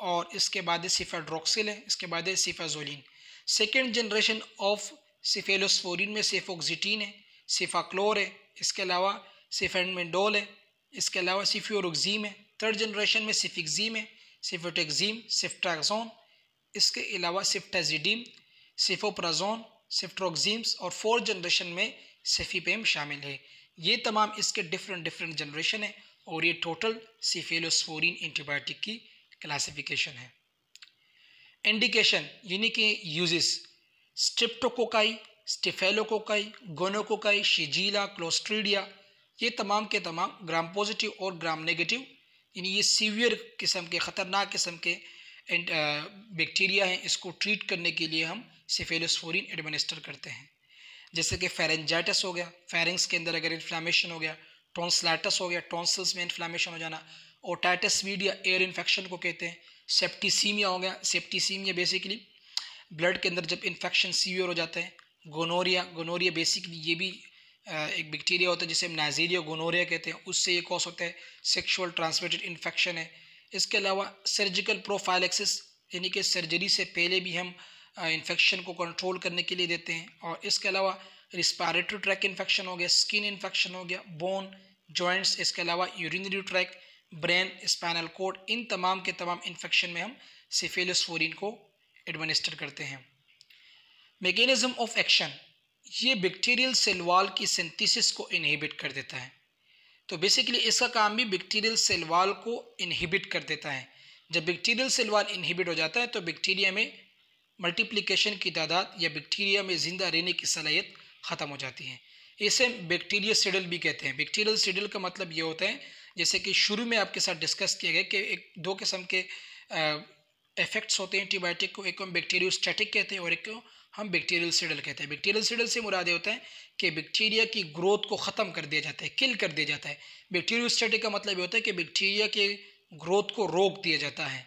और इसके बाद सिफेड्रोक्सिल है, इसके बाद सिफाजोलिन। सेकेंड जनरेशन ऑफ सिफेलोस्पोरिन में सिफोक्सिटीन है, सिफाक्लोर है, इसके अलावा सिफेनमेंडोल है, इसके अलावा सिफ्यूरोक्सीम है। थर्ड जनरेशन में सिफिक्सीम है, सिफोटेक्सीम, सिफ्ट्राक्सोन, इसके अलावा सिफ्टाजिडीम, सिफोप्राजोन, सिफ्ट्रोक्सीम्स, और फोर्थ जनरेशन में सिफिपेम शामिल है। ये तमाम इसके डिफरेंट जनरेशन है, और ये टोटल सिफेलोस्पोरिन एंटीबायोटिक की क्लासिफिकेशन है। इंडिकेशन यानी कि यूजेस, स्ट्रेप्टोकोकाई, स्टेफेलोकोकाई, गोनोकोकाई, शिजीला, क्लोस्ट्रीडिया, ये तमाम के तमाम ग्राम पॉजिटिव और ग्राम नेगेटिव यानी ये सीवियर किस्म के ख़तरनाक किस्म के बैक्टीरिया हैं। इसको ट्रीट करने के लिए हम सिफेलोस्पोरिन एडमिनिस्टर करते हैं। जैसे कि फेरेंजाइटिस हो गया, फेरिंग्स के अंदर अगर इन्फ्लामेशन हो गया, टॉन्सिलाइटिस हो गया, टॉन्सिल्स में इन्फ्लामेशन हो जाना, ओटाइटिस मीडिया एयर इन्फेक्शन को कहते हैं। सेप्टिसीमिया हो गया, सेप्टिसीमिया बेसिकली ब्लड के अंदर जब इन्फेक्शन सीवियर हो जाता है। गोनोरिया बेसिकली ये भी एक बैक्टीरिया होता है जिसे हम नाइजीरिया गोनोरिया कहते हैं, उससे ये कॉज होता है। सेक्सुअल ट्रांसमिटेड इन्फेक्शन है। इसके अलावा सर्जिकल प्रोफाइलेक्सिस यानी कि सर्जरी से पहले भी हम इन्फेक्शन को कंट्रोल करने के लिए देते हैं। और इसके अलावा रिस्पायरेटरी ट्रैक इन्फेक्शन हो गया, स्किन इन्फेक्शन हो गया, बोन, जॉइंट्स, इसके अलावा urinary tract, brain, spinal cord, इन तमाम के तमाम इन्फेक्शन में हम सिफेलोस्पोरिन को एडमिनिस्टर करते हैं। मैकेनिज्म ऑफ एक्शन, ये बैक्टीरियल सेल वॉल की सिंथेसिस को इनहिबिट कर देता है। तो बेसिकली इसका काम भी बैक्टीरियल सेल वॉल को इनहिबिट कर देता है। जब बैक्टीरियल सेल वॉल इनहिबिट हो जाता है तो बैक्टीरिया में मल्टीप्लिकेशन की तादाद या बैक्टीरिया में ज़िंदा रहने की सलाहियत ख़त्म हो जाती है। इसे बैक्टीरियोसिडल भी कहते हैं। बैक्टीरियोसिडल का मतलब ये होता है, जैसे कि शुरू में आपके साथ डिस्कस किया गया कि एक दो किस्म के इफेक्ट्स होते हैं एंटीबायोटिक को, एक को हम बैक्टीरियोस्टैटिक कहते हैं और एक को हम बैक्टीरियोसिडल कहते हैं। बैक्टीरियोसिडल से मुराद होता है कि बैक्टीरिया की ग्रोथ को ख़त्म कर दिया जाता है, किल कर दिया जाता है। बैक्टीरियोस्टैटिक का मतलब ये होता है कि बैक्टीरिया के ग्रोथ को रोक दिया जाता है।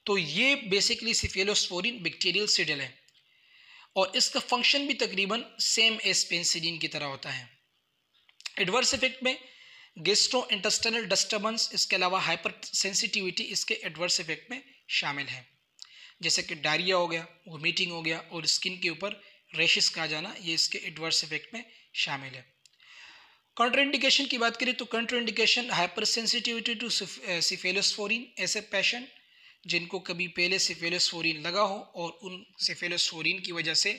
तो ये बेसिकली सिफेलोस्पोरिन बैक्टीरियोसिडल है, और इसका फंक्शन भी तकरीबन सेम एज पेनिसिलिन की तरह होता है। एडवर्स इफेक्ट में गैस्ट्रो इंटेस्टाइनल डिस्टर्बेंस, इसके अलावा हाइपर सेंसिटिविटी इसके एडवर्स इफेक्ट में शामिल है, जैसे कि डायरिया हो गया, वोमिटिंग हो गया, और स्किन के ऊपर रैशेस का जाना, ये इसके एडवर्स इफेक्ट में शामिल है। कंट्राइंडिकेशन की बात करें तो contraindication hyper sensitivity to cephalosporin, ऐसे पेशेंट जिनको कभी पहले सिफेलोस्पोरिन लगा हो और उन सिफेलोस्पोरिन की वजह से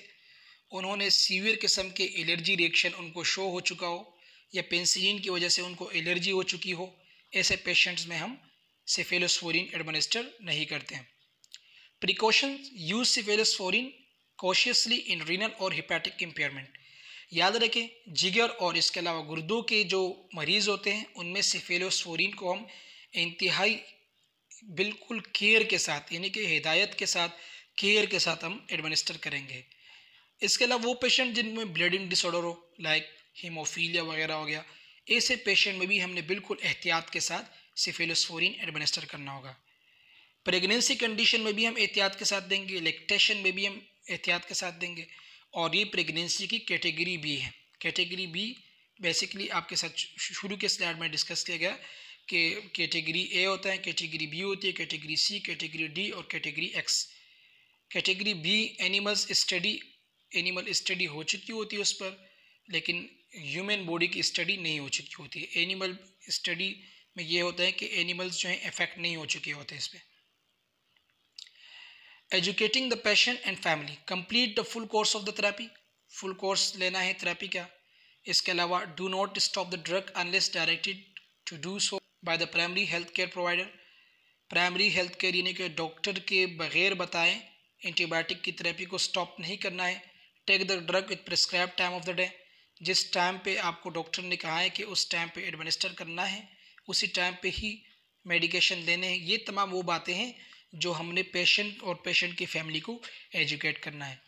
उन्होंने सीवियर किस्म के एलर्जी रिएक्शन उनको शो हो चुका हो, या पेनिसिलिन की वजह से उनको एलर्जी हो चुकी हो, ऐसे पेशेंट्स में हम सिफेलोस्पोरिन एडमिनिस्टर नहीं करते हैं। प्रिकॉशंस, यूज सिफेलोस्पोरिन कॉशियसली इन रीनल और हिपैटिक इम्पेयरमेंट। याद रखें, जिगर और इसके अलावा गुर्दों के जो मरीज़ होते हैं उनमें सिफेलोस्पोरिन को हम इंतहाई बिल्कुल केयर के साथ यानी कि हिदायत के साथ, केयर के साथ हम एडमिनिस्टर करेंगे। इसके अलावा वो पेशेंट जिनमें ब्लीडिंग डिसऑर्डर हो, लाइक हीमोफीलिया वगैरह हो गया, ऐसे पेशेंट में भी हमने बिल्कुल एहतियात के साथ सिफेलोस्पोरिन एडमिनिस्टर करना होगा। प्रेगनेंसी कंडीशन में भी हम एहतियात के साथ देंगे, लैक्टेशन में भी हम एहतियात के साथ देंगे। और ये प्रेगनेंसी की कैटेगरी बी है। कैटेगरी बी बेसिकली आपके साथ शुरू के स्लाइड में डिस्कस किया गया कि कैटेगरी ए होता है, कैटेगरी बी होती है, कैटेगरी सी, कैटेगरी डी और category X. Category B animal study हो चुकी होती है उस पर, लेकिन ह्यूमन बॉडी की स्टडी नहीं हो चुकी होती है। एनिमल स्टडी में ये होता है कि एनिमल्स जो हैं इफेक्ट नहीं हो चुके होते इस पर। Educating the patient and family, complete the full course of the therapy, full course लेना है थेरेपी का। इसके अलावा do not stop the drug unless directed to do so by the primary health care provider. Primary health care यानी कि doctor के बगैर बताएं एंटीबायोटिक की थेरेपी को स्टॉप नहीं करना है। Take the drug with prescribe time of the day, जिस टाइम पे आपको डॉक्टर ने कहा है कि उस टाइम पे एडमिनिस्टर करना है, उसी टाइम पे ही मेडिकेशन लेने हैं। ये तमाम वो बातें हैं जो हमने पेशेंट और पेशेंट की फैमिली को एजुकेट करना है।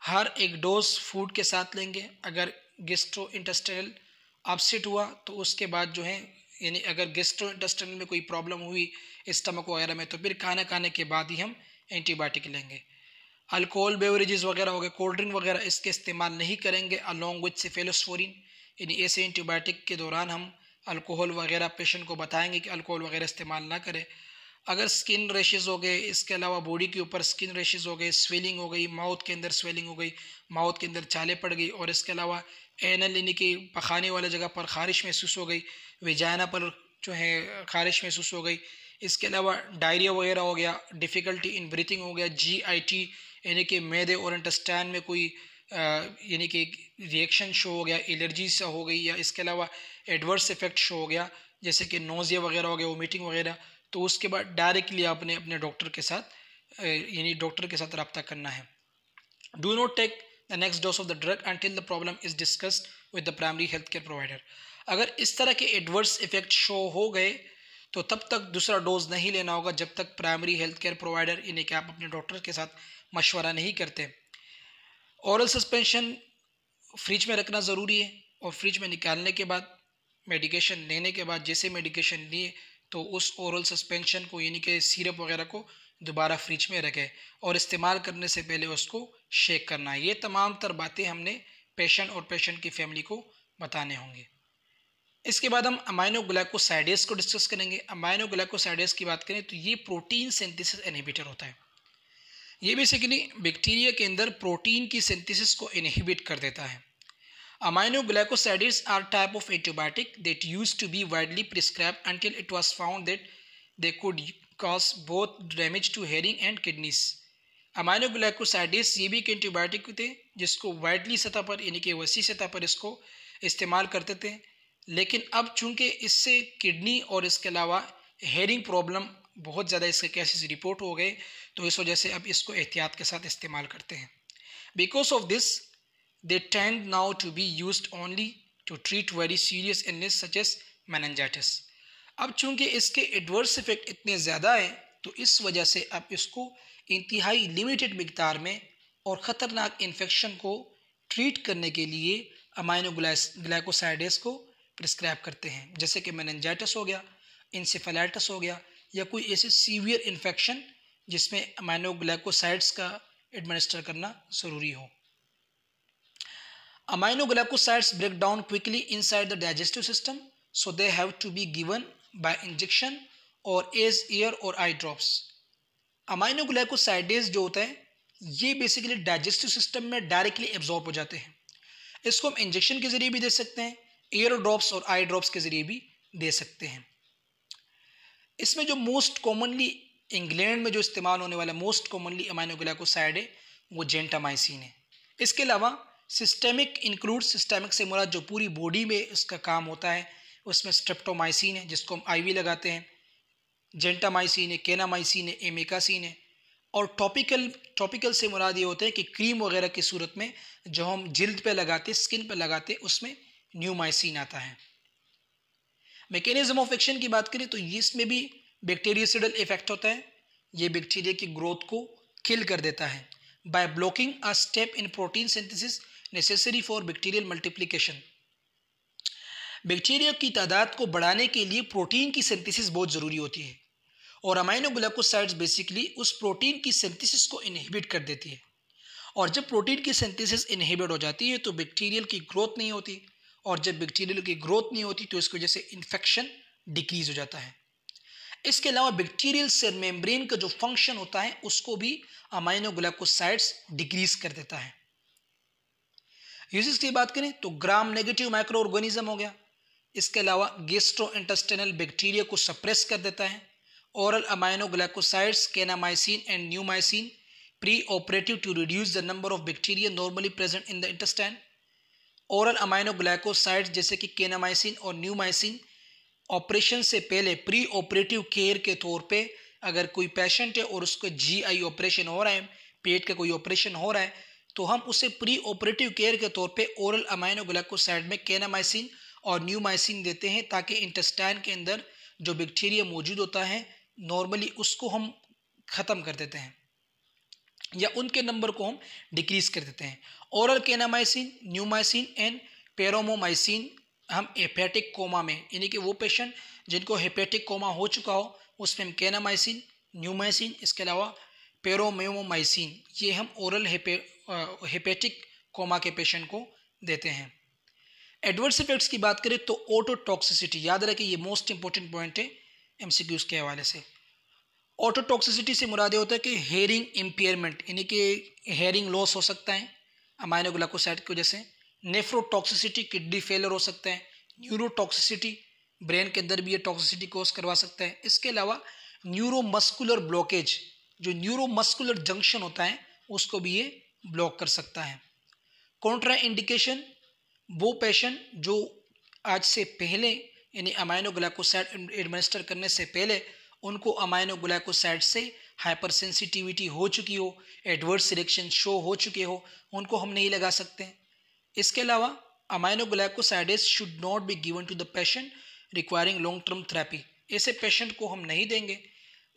हर एक डोज फूड के साथ लेंगे। अगर गेस्ट्रो इंटेस्टाइनल अपसेट हुआ तो उसके बाद जो है, यानी अगर गेस्ट्रो इंटेस्टाइनल में कोई प्रॉब्लम हुई स्टमक वगैरह में, तो फिर खाना खाने के बाद ही हम एंटीबायोटिक लेंगे। अल्कोहल बेवरेजेस वगैरह हो गए, कोल्ड ड्रिंक वगैरह, इसके इस्तेमाल नहीं करेंगे अलोंग विद सेफेलोस्पोरिन। यानी ऐसे एंटीबायोटिक के दौरान हम अल्कोहल वगैरह पेशेंट को बताएंगे कि अल्कोहल वगैरह इस्तेमाल ना करें। अगर स्किन रैशेस हो गए, इसके अलावा बॉडी के ऊपर स्किन रैशेस हो गए, स्वेलिंग हो गई, माउथ के अंदर स्वेलिंग हो गई, माउथ के अंदर छाले पड़ गई, और इसके अलावा एनल यानी कि पखाने वाले जगह पर खारिश महसूस हो गई, वेजाइना पर जो है खारिश महसूस हो गई, इसके अलावा डायरिया वगैरह हो गया, डिफ़िकल्टी इन ब्रीथिंग हो गया, GIT यानी कि मैदे और इंटेस्टाइन में कोई यानी कि रिएक्शन शो हो गया, एलर्जी सा हो गई, या इसके अलावा एडवर्स इफेक्ट शो हो गया जैसे कि नोज़िया वगैरह हो गया, वोमिटिंग वगैरह, तो उसके बाद डायरेक्टली आपने अपने डॉक्टर के साथ यानी डॉक्टर के साथ रब्ता करना है। Do not take the next dose of the drug until the problem is discussed with the primary health care provider. अगर इस तरह के एडवर्स इफेक्ट शो हो गए तो तब तक दूसरा डोज नहीं लेना होगा जब तक प्राइमरी हेल्थ केयर प्रोवाइडर यानी कि आप अपने डॉक्टर के साथ मशवरा नहीं करते। ओरल सस्पेंशन फ्रिज में रखना ज़रूरी है, और फ्रिज में निकालने के बाद मेडिकेशन लेने के बाद जैसे मेडिकेशन लिए तो उस ओरल सस्पेंशन को यानी कि सिरप वगैरह को दोबारा फ्रिज में रखें, और इस्तेमाल करने से पहले उसको शेक करना है। ये तमाम तर बातें हमने पेशेंट और पेशेंट की फैमिली को बताने होंगे। इसके बाद हम अमाइनो ग्लाइकोसाइडेज को डिस्कस करेंगे। अमाइनो ग्लाइकोसाइडेज की बात करें तो ये प्रोटीन सिंथेसिस इनहिबिटर होता है। ये बेसिकली बैक्टीरिया के अंदर प्रोटीन की सिंथेसिस को इनहिबिट कर देता है। Aminoglycosides are type of antibiotic that used to be widely prescribed until it was found that they could cause both damage to hearing and kidneys. Aminoglycosides ये भी एक antibiotic थे जिसको widely सतह पर यानी कि वसी सतह पर इसको इस्तेमाल करते थे, लेकिन अब चूंकि इससे किडनी और इसके अलावा हेयरिंग प्रॉब्लम बहुत ज़्यादा इसके केसेस रिपोर्ट हो गए, तो इस वजह से अब इसको एहतियात के साथ इस्तेमाल करते हैं। Because of this they tend now to be used only to treat very serious illness such as meningitis. अब चूंकि इसके एडवर्स इफेक्ट इतने ज़्यादा हैं तो इस वजह से अब इसको इंतहाई लिमिटेड मिकदार में और ख़तरनाक इन्फेक्शन को ट्रीट करने के लिए अमाइनो ग्लाइकोसाइडेज को प्रिस्क्राइब करते हैं, जैसे कि मेनिंजाइटिस हो गया, इंसेफेलाइटिस हो गया, या कोई ऐसे सीवियर इन्फेक्शन जिसमें अमाइनो ग्लाइकोसाइड्स का एडमिनिस्टर करना ज़रूरी हो। Amino glycosides break down quickly inside the digestive system, so they have to be given by injection or as ear or eye drops. Amino glycosidase जो होता है ये बेसिकली डाइजेस्टिव सिस्टम में directly absorb हो जाते हैं। इसको हम इंजेक्शन के ज़रिए भी दे सकते हैं, एयर ड्रॉप्स और आई ड्रॉप्स के ज़रिए भी दे सकते हैं। इसमें जो मोस्ट कॉमनली इंग्लैंड में जो इस्तेमाल होने वाला मोस्ट कॉमनली अमाइनो ग्लाइकोसाइड है वो जेंटामाइसिन है। इसके अलावा सिस्टेमिक इंक्लूड, सिस्टेमिक से मुराद जो पूरी बॉडी में इसका काम होता है, उसमें स्ट्रेप्टोमाइसिन है जिसको हम IV लगाते हैं, जेंटामाइसिन है, केनामाइसिन है, एमेकासिन है, और टॉपिकल से मुराद ये होता है कि क्रीम वगैरह की सूरत में जो हम जिल्द पे लगाते, स्किन पे लगाते, उसमें न्यूमाइसिन आता है। मैकेनिज्म ऑफ एक्शन की बात करें तो इसमें भी बैक्टीरियासिडल इफेक्ट होता है। ये बैक्टीरिया की ग्रोथ को किल कर देता है by blocking a step in protein synthesis necessary for bacterial multiplication. Bacteria की तादाद को बढ़ाने के लिए प्रोटीन की सिंथेसिस बहुत ज़रूरी होती है, और अमाइनोग्लाइकोसाइड्स बेसिकली उस प्रोटीन की सिंथेसिस को इनहिबिट कर देती है। और जब प्रोटीन की सिंथेसिस इनहिबिट हो जाती है तो बैक्टीरियल की ग्रोथ नहीं होती, और जब बैक्टीरियल की ग्रोथ नहीं होती तो इसकी वजह से इन्फेक्शन डिक्रीज हो जाता है। इसके अलावा बैक्टीरियल सेल मेम्ब्रेन का जो फंक्शन होता है उसको भी अमाइनोग्लाइकोसाइड्स डिक्रीज कर देता है। यूजेस की बात करें तो ग्राम नेगेटिव माइक्रो ऑर्गेनिज्म हो गया। इसके अलावा गैस्ट्रोइंटेस्टाइनल बैक्टीरिया को सप्रेस कर देता है। Oral aminoglycosides kanamycin and neomycin pre operative to reduce the number of bacteria normally present in the intestine. Oral aminoglycosides जैसे कि केनामाइसिन और न्यूमाइसिन ऑपरेशन से पहले प्री ऑपरेटिव केयर के तौर पे, अगर कोई पेशेंट है और उसको जीआई ऑपरेशन हो रहा है, पेट का कोई ऑपरेशन हो रहा है, तो हम उसे प्री ऑपरेटिव केयर के तौर पे ओरल अमाइनोग्लाइकोसाइड में केनामाइसिन और न्यूमाइसिन देते हैं, ताकि इंटेस्टाइन के अंदर जो बैक्टीरिया मौजूद होता है नॉर्मली उसको हम ख़त्म कर देते हैं या उनके नंबर को हम डिक्रीज कर देते हैं। ओरल केनामाइसिन, न्यूमाइसिन एंड पेरोमोमाइसिन हम हेपेटिक कोमा में, यानी कि वो पेशेंट जिनको हेपेटिक कोमा हो चुका हो उसमें हम केनामाइसिन, न्यूमाइसिन, इसके अलावा पेरोमोमाइसिन, ये हम ओरल हेपेटिक कोमा के पेशेंट को देते हैं। एडवर्स इफेक्ट्स की बात करें तो ऑटोटॉक्सिसिटी, याद रखें ये मोस्ट इंपॉर्टेंट पॉइंट है एमसीक्यूज के हवाले से। ऑटोटॉक्सिसिटी से मुराद होता है कि हेयरिंग इम्पेयरमेंट, यानी कि हेयरिंग लॉस हो सकता है अमाइनोग्लाइकोसाइड की वजह से। नेफ्रोटॉक्सिसिटी, किडनी फेलर हो सकता है। न्यूरोटॉक्सिसिटी, ब्रेन के अंदर भी ये टॉक्सिसिटी कोज करवा सकता है। इसके अलावा न्यूरोमस्कुलर ब्लॉकेज, जो न्यूरोमस्कुलर जंक्शन होता है उसको भी ये ब्लॉक कर सकता है। कॉन्ट्रा इंडिकेशन, वो पेशेंट जो आज से पहले यानी अमाइनोग्लाइकोसाइड एडमिनिस्टर करने से पहले उनको अमाइनोग्लाइकोसाइड से हाइपर सेंसिटिविटी हो चुकी हो, एडवर्स रिएक्शन शो हो चुके हो, उनको हम नहीं लगा सकते। इसके अलावा aminoglycosides should not be given to the patient requiring long term therapy, ऐसे पेशेंट को हम नहीं देंगे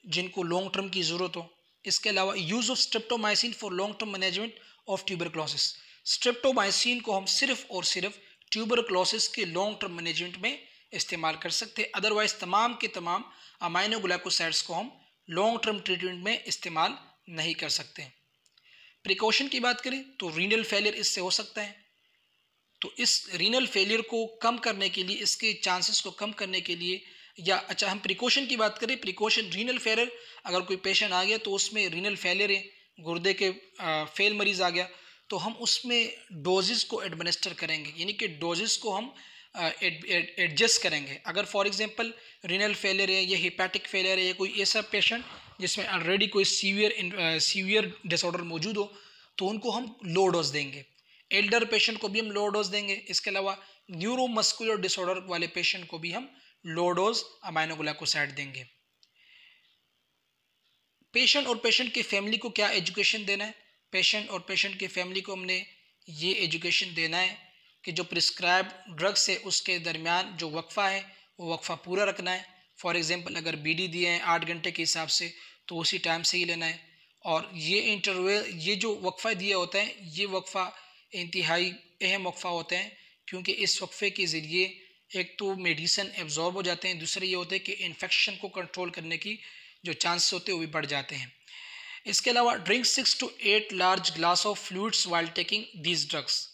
जिनको लॉन्ग टर्म की ज़रूरत हो। इसके अलावा use of streptomycin for long term management of tuberculosis, streptomycin को हम सिर्फ और सिर्फ ट्यूबरक्लोसिस के लॉन्ग टर्म मैनेजमेंट में इस्तेमाल कर सकते हैं, अदरवाइज तमाम के तमाम अमाइनोग्लाइकोसाइड्स को हम लॉन्ग टर्म ट्रीटमेंट में इस्तेमाल नहीं कर सकते। प्रिकॉशन की बात करें तो रीनल फेलियर इससे हो सकता है, तो इस रीनल फेलियर को कम करने के लिए, इसके चांसेस को कम करने के लिए, या अच्छा हम प्रिकॉशन की बात करें, प्रिकॉशन रीनल फेलियर, अगर कोई पेशेंट आ गया तो उसमें रीनल फेलियर है, गुर्दे के फेल मरीज आ गया, तो हम उसमें डोजेस को एडमिनिस्टर करेंगे, यानी कि डोजेस को हम एडजस्ट करेंगे। अगर फॉर एग्जांपल रीनल फेलियर है या हिपैटिक फेलियर है या कोई ऐसा पेशेंट जिसमें ऑलरेडी कोई सीवियर डिसऑर्डर मौजूद हो तो उनको हम लो डोज देंगे। एल्डर पेशेंट को भी हम लो डोज देंगे। इसके अलावा न्यूरोमस्कुलर डिसऑर्डर वाले पेशेंट को भी हम लो डोज अमाइनोग्लाइकोसाइड देंगे। पेशेंट और पेशेंट की फैमिली को क्या एजुकेशन देना है? पेशेंट और पेशेंट की फैमिली को हमने ये एजुकेशन देना है कि जो प्रिस्क्राइब ड्रग्स है उसके दरमियान जो वक्फ़ा है वो वक्फ़ा पूरा रखना है। फॉर एग्जांपल अगर बीडी दिए हैं 8 घंटे के हिसाब से तो उसी टाइम से ही लेना है, और ये इंटरवल, ये जो वक्फ़ा दिया होता है ये वक्फ़ा इंतहाई अहम वक्फ़ा होता है, क्योंकि इस वक्फ़े के ज़रिए एक तो मेडिसिन एब्जॉर्ब हो जाते हैं, दूसरा ये होता है कि इन्फेक्शन को कंट्रोल करने की जो चांसेस होते हैं वो भी बढ़ जाते हैं। इसके अलावा drink 6 to 8 large glass of fluids while taking these drugs.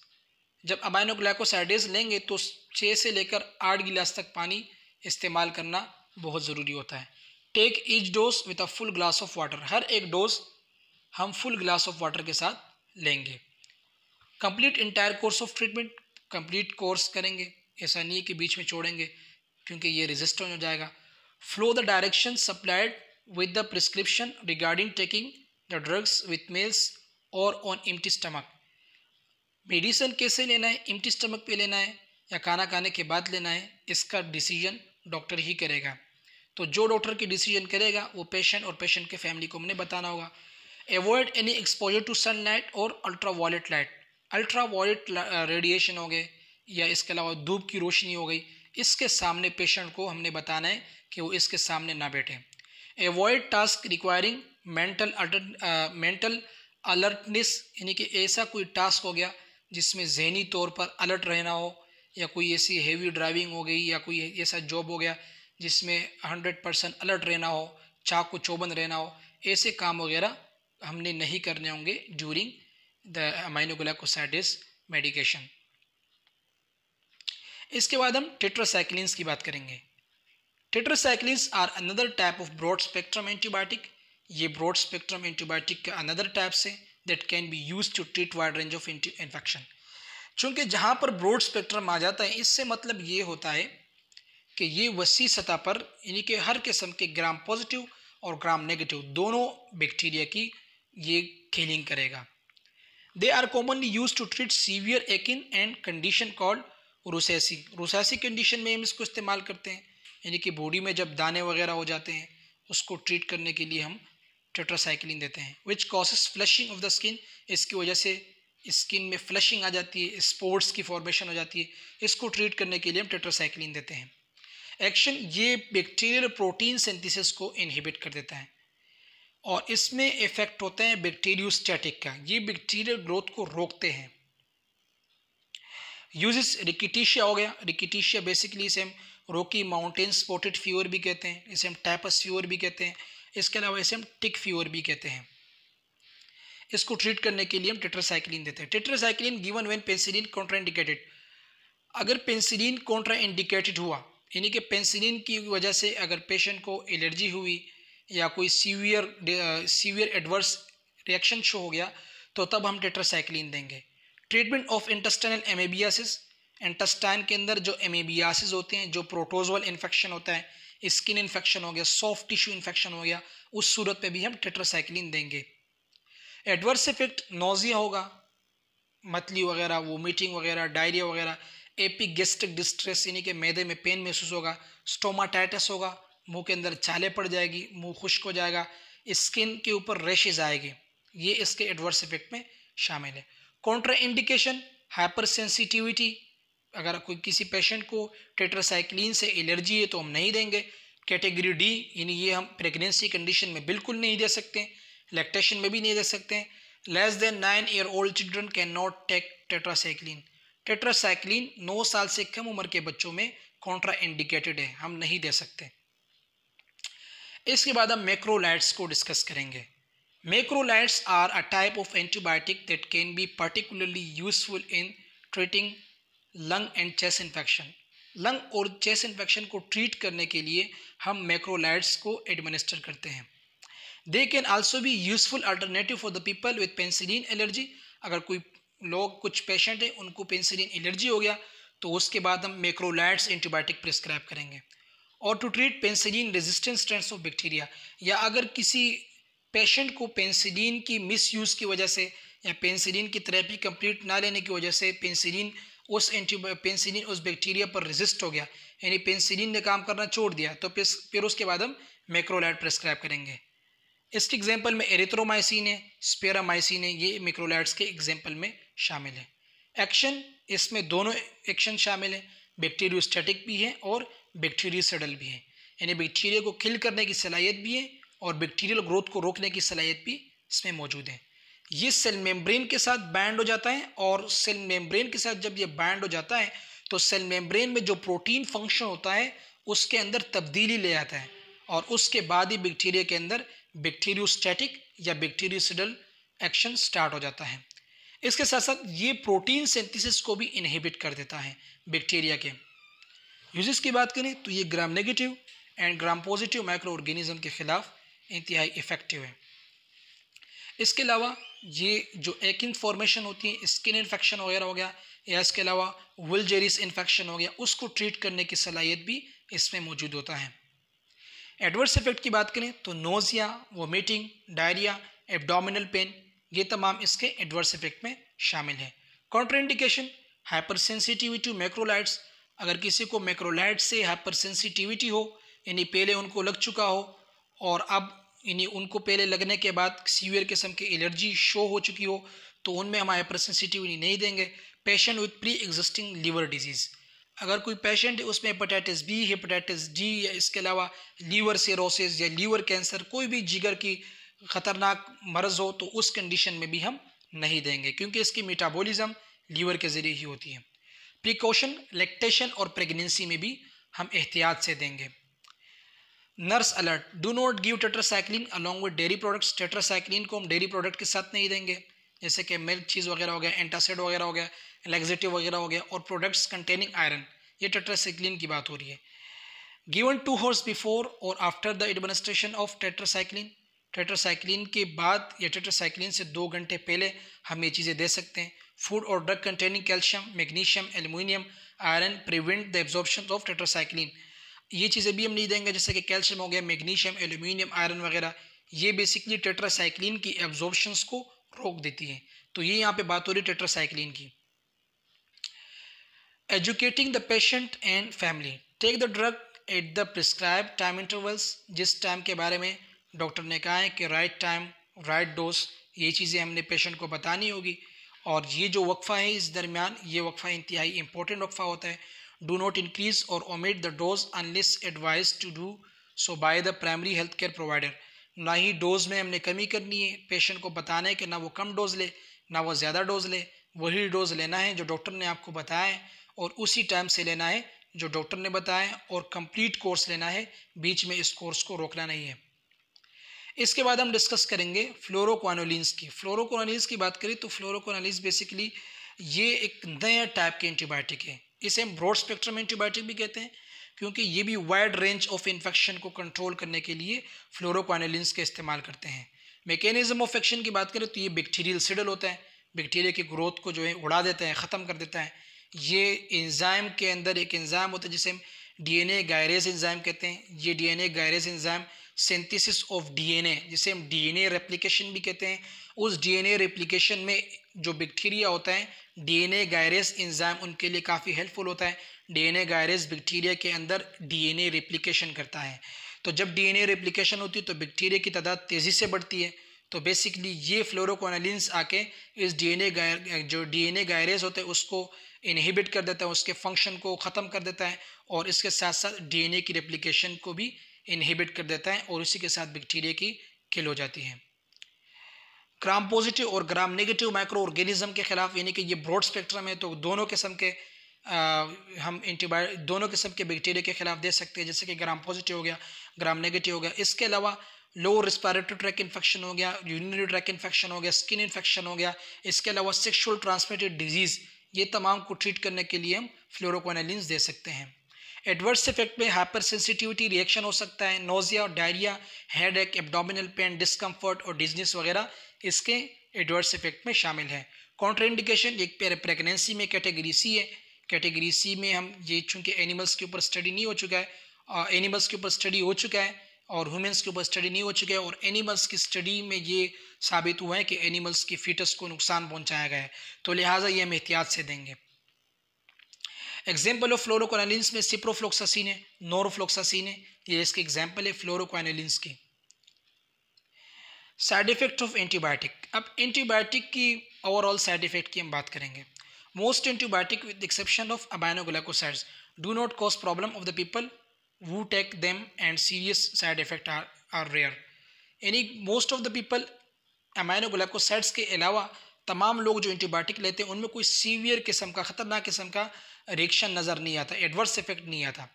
जब अमाइनोग्लाइकोसाइड्स लेंगे तो 6 से लेकर 8 गिलास तक पानी इस्तेमाल करना बहुत ज़रूरी होता है। Take each dose with a full glass of water, हर एक डोज हम फुल ग्लास ऑफ वाटर के साथ लेंगे। Complete entire course of treatment, complete course करेंगे, ऐसा नहीं है कि बीच में छोड़ेंगे क्योंकि ये रेजिस्टेंट हो जाएगा। Flow the direction supplied with the prescription regarding taking the drugs with meals or on empty stomach। Medicine कैसे लेना है, एम्प्टी स्टमक पे लेना है या खाना खाने के बाद लेना है, इसका डिसीजन डॉक्टर ही करेगा। तो जो डॉक्टर की डिसीजन करेगा वो पेशेंट और पेशेंट के फैमिली को हमने बताना होगा। Avoid any exposure to sunlight or ultraviolet light, ultraviolet radiation हो गए या इसके अलावा धूप की रोशनी हो गई, इसके सामने पेशेंट को हमने बताना है कि वो इसके सामने ना बैठे। Avoid task requiring mental alertness, यानी कि ऐसा कोई टास्क हो गया जिसमें जहनी तौर पर अलर्ट रहना हो, या कोई ऐसी हेवी ड्राइविंग हो गई या कोई ऐसा जॉब हो गया जिसमें 100% अलर्ट रहना हो, चाकू चौबंद रहना हो, ऐसे काम वगैरह हमने नहीं करने होंगे ड्यूरिंग द अमाइनोग्लाइकोसाइडेज मेडिकेशन। इसके बाद हम टेट्रासाइक्लिन्स की बात करेंगे। Tetracyclines are another type of broad spectrum antibiotic. ये ब्रॉड स्पेक्ट्रम एंटीबायोटिक का अनदर टाइप्स है that can be used to treat wide range of infection. चूँकि जहाँ पर ब्रॉड स्पेक्ट्रम आ जाता है, इससे मतलब ये होता है कि ये वसी सतह पर यानी कि हर किस्म के ग्राम पॉजिटिव और ग्राम नेगेटिव दोनों बैक्टीरिया की ये किलिंग करेगा। They are commonly use to treat severe acne and condition called rosacea. Rosacea condition में हम इसको इस्तेमाल करते हैं, यानी कि बॉडी में जब दाने वगैरह हो जाते हैं उसको ट्रीट करने के लिए हम टेट्रासाइक्लिन देते हैं। Which causes flushing of the skin, इसकी वजह से स्किन में फ्लशिंग आ जाती है, स्पोर्ट्स की फॉर्मेशन हो जाती है, इसको ट्रीट करने के लिए हम टेट्रासाइक्लिन देते हैं। एक्शन, ये बैक्टीरियल प्रोटीन सिंथेसिस को इनहिबिट कर देता है और इसमें इफेक्ट होता है बैक्टीरियोस्टैटिक का, ये बैक्टीरियल ग्रोथ को रोकते हैं। यूजेस, रिकिटिशिया हो गया, रिकिटिशिया बेसिकली इसे हम रॉकी माउंटेन स्पॉटेड फीवर भी कहते हैं, इसे हम टाइपस फीवर भी कहते हैं, इसके अलावा इसे हम टिक फीवर भी कहते हैं। इसको ट्रीट करने के लिए हम टेट्रासाइक्लिन देते हैं। Tetracycline given when penicillin contraindicated, अगर पेनिसिलिन कॉन्ट्राइंडिकेटेड हुआ यानी कि पेनिसिलिन की वजह से अगर पेशेंट को एलर्जी हुई या कोई सीवियर एडवर्स रिएक्शन शो हो गया तो तब हम टेट्रासाइक्लिन देंगे। ट्रीटमेंट ऑफ इंटेस्टाइनल एमेबियासिस, इंटेस्टाइन के अंदर जो एमेबियासिस होते हैं, जो प्रोटोजोअल इन्फेक्शन होता है, स्किन इन्फेक्शन हो गया, सॉफ्ट टिश्यू इन्फेक्शन हो गया, उस सूरत पे भी हम टेट्रासाइक्लिन देंगे। एडवर्स इफेक्ट, नोजिया होगा, मतली वगैरह, वोमिटिंग वगैरह, डायरिया वगैरह, एपिगेस्ट्रिक डिस्ट्रेस यानी कि मैदे में पेन महसूस होगा, स्टोमाटाइटिस होगा, मुंह के अंदर छाले पड़ जाएगी, मुंह खुश्क हो जाएगा, स्किन के ऊपर रैशेज आएगी, ये इसके एडवर्स इफेक्ट में शामिल है। कॉन्ट्रा इंडिकेशन, हाइपर सेंसिटिविटी, अगर कोई किसी पेशेंट को टेट्रासाइक्लिन से एलर्जी है तो हम नहीं देंगे। कैटेगरी डी यानी ये हम प्रेगनेंसी कंडीशन में बिल्कुल नहीं दे सकते, लैक्टेशन में भी नहीं दे सकते। Less than 9 year old children can not take tetracycline. Tetracycline 9 साल से कम उम्र के बच्चों में कॉन्ट्रा इंडिकेटेड है, हम नहीं दे सकते। इसके बाद हम मैक्रोलाइड्स को डिस्कस करेंगे। Macrolides are a type of antibiotic that can be particularly useful in treating lung and chest infection. Lung और चेस्ट इन्फेक्शन को ट्रीट करने के लिए हम मैक्रोलाइड्स को एडमिनिस्टर करते हैं। They can also be useful alternative for the people with penicillin allergy. अगर कोई लोग, कुछ पेशेंट हैं उनको पेनिसिलिन एलर्जी हो गया तो उसके बाद हम मैक्रोलाइड्स एंटीबायोटिक प्रिस्क्राइब करेंगे। और to treat penicillin resistant strains of bacteria, या अगर किसी पेशेंट को पेनिसिलिन की मिसयूज़ की वजह से या पेनिसिलिन की थेरेपी कंप्लीट ना लेने की वजह से पेनिसिलिन उस बैक्टीरिया पर रेजिस्ट हो गया, यानी पेनिसिलिन ने काम करना छोड़ दिया, तो फिर उसके बाद हम मैक्रोलाइड प्रिस्क्राइब करेंगे। इसके एग्जांपल में एरिथ्रोमाइसिन है, स्पेरामाइसिन है, ये मैक्रोलाइड्स के एग्जांपल में शामिल है। एक्शन, इसमें दोनों एक्शन शामिल हैं, बैक्टीरियोस्टैटिक भी है और बैक्टीरियोसिडल भी है, यानी बैक्टीरिया को किल करने की सलाहियत भी है और बैक्टीरियल ग्रोथ को रोकने की सलाहियत भी इसमें मौजूद है। ये सेल मेम्ब्रेन के साथ बाइंड हो जाता है और सेल मेम्ब्रेन के साथ जब ये बाइंड हो जाता है तो सेल मेम्ब्रेन में जो प्रोटीन फंक्शन होता है उसके अंदर तब्दीली ले आता है और उसके बाद ही बैक्टीरिया के अंदर बैक्टीरियोस्टैटिक या बैक्टीरियोसिडल एक्शन स्टार्ट हो जाता है। इसके साथ साथ ये प्रोटीन सिंथेसिस को भी इनहिबिट कर देता है बैक्टीरिया के। यूजेस की बात करें तो ये gram negative and gram positive micro organism के खिलाफ इंतहाई इफेक्टिव है। इसके अलावा ये जो एकिन फॉर्मेशन होती है, स्किन इन्फेक्शन वगैरह हो गया, या इसके अलावा वुलजेरिस इन्फेक्शन हो गया, उसको ट्रीट करने की सलाहियत भी इसमें मौजूद होता है। एडवर्स इफेक्ट की बात करें तो nausea, vomiting, diarrhoea, abdominal pain, ये तमाम इसके एडवर्स इफेक्ट में शामिल है। Contraindication, hyper sensitivity to macrolides, अगर किसी को मैक्रोलाइड से हाइपर सेंसिटिविटी हो, यानी पहले उनको लग चुका हो और अब यानी उनको पहले लगने के बाद सीवियर किस्म की एलर्जी शो हो चुकी हो, तो उनमें हम हाइपर सेंसिटिविटी नहीं देंगे। Patient with pre existing liver disease, अगर कोई पेशेंट है उसमें हेपेटाइटिस बी, हेपेटाइटिस डी या इसके अलावा लीवर सिरोसिस या लीवर कैंसर, कोई भी जिगर की ख़तरनाक मर्ज़ हो, तो उस कंडीशन में भी हम नहीं देंगे क्योंकि इसकी मेटाबॉलिज्म लीवर के ज़रिए ही होती है। प्रिकॉशन, लैक्टेशन और प्रेगनेंसी में भी हम एहतियात से देंगे। Nurse alert, do not give tetracycline along with dairy products. Tetracycline को हम डेयरी प्रोडक्ट के साथ नहीं देंगे, जैसे कि मिल्क चीज़ वगैरह हो गया, एंटासिड वगैरह हो गया, लैक्सेटिव वगैरह हो गया, और प्रोडक्ट्स कंटेनिंग आयरन, ये टेट्रासाइक्लिन की बात हो रही है। गिवन 2 hours बिफोर और after the administration of tetracycline, tetracycline के बाद या टेट्रासाइक्लिन से 2 घंटे पहले हम ये चीज़ें दे सकते हैं। फूड और drug containing calcium, magnesium, aluminium, iron prevent the absorption of tetracycline, ये चीज़ें भी हम नहीं देंगे, जैसे कि कैल्शियम हो गया, मैग्नीशियम, एल्युमिनियम, आयरन वगैरह, ये बेसिकली टेट्रासाइक्लिन की एब्जॉर्प्शंस को रोक देती है। तो ये यहाँ पे बात हो रही है टेट्रासाइक्लिन की। Educating the patient and family, take the drug at the prescribe time intervals, जिस टाइम के बारे में डॉक्टर ने कहा है कि राइट टाइम राइट डोज, ये चीज़ें हमने पेशेंट को बतानी होगी। और ये जो वक्फा है इस दरमियान, ये वक्फा इंतहाई इंपॉर्टेंट वक्फा होता है। Do not increase or omit the dose unless advise to do so by the primary health care provider, ना ही डोज में हमने कमी करनी है, पेशेंट को बताना है कि ना वो कम डोज ले ना वो ज़्यादा डोज ले, वही डोज लेना है जो डॉक्टर ने आपको बताया है और उसी टाइम से लेना है जो डॉक्टर ने बताया है, और कंप्लीट कोर्स लेना है, बीच में इस कोर्स को रोकना नहीं है। इसके बाद हम डिस्कस करेंगे फ्लोरोक्वानोलिन्स की। फ्लोरोक्वानोलिन्स की बात करें तो फ्लोरोक्वानोलिन्स बेसिकली ये एक नया टाइप के एंटीबायोटिक है। इसे हम ब्रॉड स्पेक्ट्रम एंटीबायोटिक भी कहते हैं, क्योंकि ये भी वाइड रेंज ऑफ इन्फेक्शन को कंट्रोल करने के लिए फ्लोरोक्वानोलिन्स का इस्तेमाल करते हैं। मैकेनिज्म ऑफ एक्शन की बात करें तो ये बैक्टीरियल सिडल होता है, बैक्टीरिया की ग्रोथ को जो है उड़ा देता है, ख़त्म कर देता है। ये एंजाइम के अंदर एक एंजाइम होता है जिसे हम डीएनए गायरेज एंजाइम कहते हैं। ये DNA gyrase enzyme synthesis of DNA, जिसे हम डीएनए रेप्लिकेशन भी कहते हैं, उस डीएनए रेप्लिकेशन में जो बैक्टीरिया होता है, डीएनए गायरेज एंजाइम उनके लिए काफ़ी हेल्पफुल होता है। डीएनए गायरेज बैक्टीरिया के अंदर डीएनए रेप्लिकेशन करता है। तो जब डीएनए रेप्लिकेशन होती है तो बैक्टीरिया की तादाद तेज़ी से बढ़ती है। तो बेसिकली ये फ्लोरोक्वानोलिन्स आके इस जो डीएनए गायरेज होते हैं उसको इनहिबिट कर देता है, उसके फंक्शन को ख़त्म कर देता है, और इसके साथ साथ डीएनए की रेप्लिकेशन को भी इनहिबिट कर देता है, और इसी के साथ बैक्टीरिया की किल हो जाती है। ग्राम पॉजिटिव और ग्राम नेगेटिव माइक्रो ऑर्गेनिज्म के खिलाफ, यानी कि ये ब्रॉड स्पेक्ट्रम है, तो दोनों किस्म के हम एंटीबायोटिक दोनों किस्म के बैक्टीरिया के खिलाफ दे सकते हैं, जैसे कि ग्राम पॉजिटिव हो गया, ग्राम नेगेटिव हो गया। इसके अलावा लोअर रेस्पिरेटरी ट्रैक इन्फेक्शन हो गया, यूरिनरी ट्रैक इन्फेक्शन हो गया, स्किन इन्फेक्शन हो गया, इसके अलावा सेक्सुअल ट्रांसमिटेड डिजीज़, ये तमाम को ट्रीट करने के लिए हम फ्लोरोक्वानोलिन्स दे सकते हैं। एडवर्स इफेक्ट में हाइपर सेंसिटिविटी रिएक्शन हो सकता है, नोजिया, डायरिया, हेड एक, एब्डोमिनल पेन, डिस्कम्फर्ट और डिजनेस वगैरह इसके एडवर्स इफेक्ट में शामिल है। कॉन्ट्राइंडिकेशन एक प्रेगनेंसी में कैटेगरी सी है। कैटेगरी सी में हम ये चूँकि एनिमल्स के ऊपर स्टडी नहीं हो चुका है, एनिमल्स के ऊपर स्टडी हो चुका है और ह्यूमन्स के ऊपर स्टडी नहीं हो चुका है, और एनिमल्स की स्टडी में ये साबित हुआ है कि एनिमल्स की फीटस को नुकसान पहुंचाया गया है, तो लिहाजा ये हम एहतियात से देंगे। एग्जाम्पल ऑफ फ्लोरोक्वानोलिन्स में सिप्रोफ्लोक्सासिन है, नोरोफ्लोक्सासिन है, ये इसके एग्जाम्पल है फ्लोरोक्वानोलिन्स की। साइड इफेक्ट ऑफ एंटीबायोटिक, अब एंटीबायोटिक की ओवरऑल साइड इफेक्ट की हम बात करेंगे। Most antibiotic with exception of aminoglycosides do not cause problem of the people who take them and serious side effect are rare, यानी most of the people aminoglycosides के अलावा तमाम लोग जो एंटीबायोटिक लेते हैं उनमें कोई सीवियर किस्म का ख़तरनाक किस्म का रिएक्शन नज़र नहीं आता, एडवर्स इफेक्ट नहीं आता।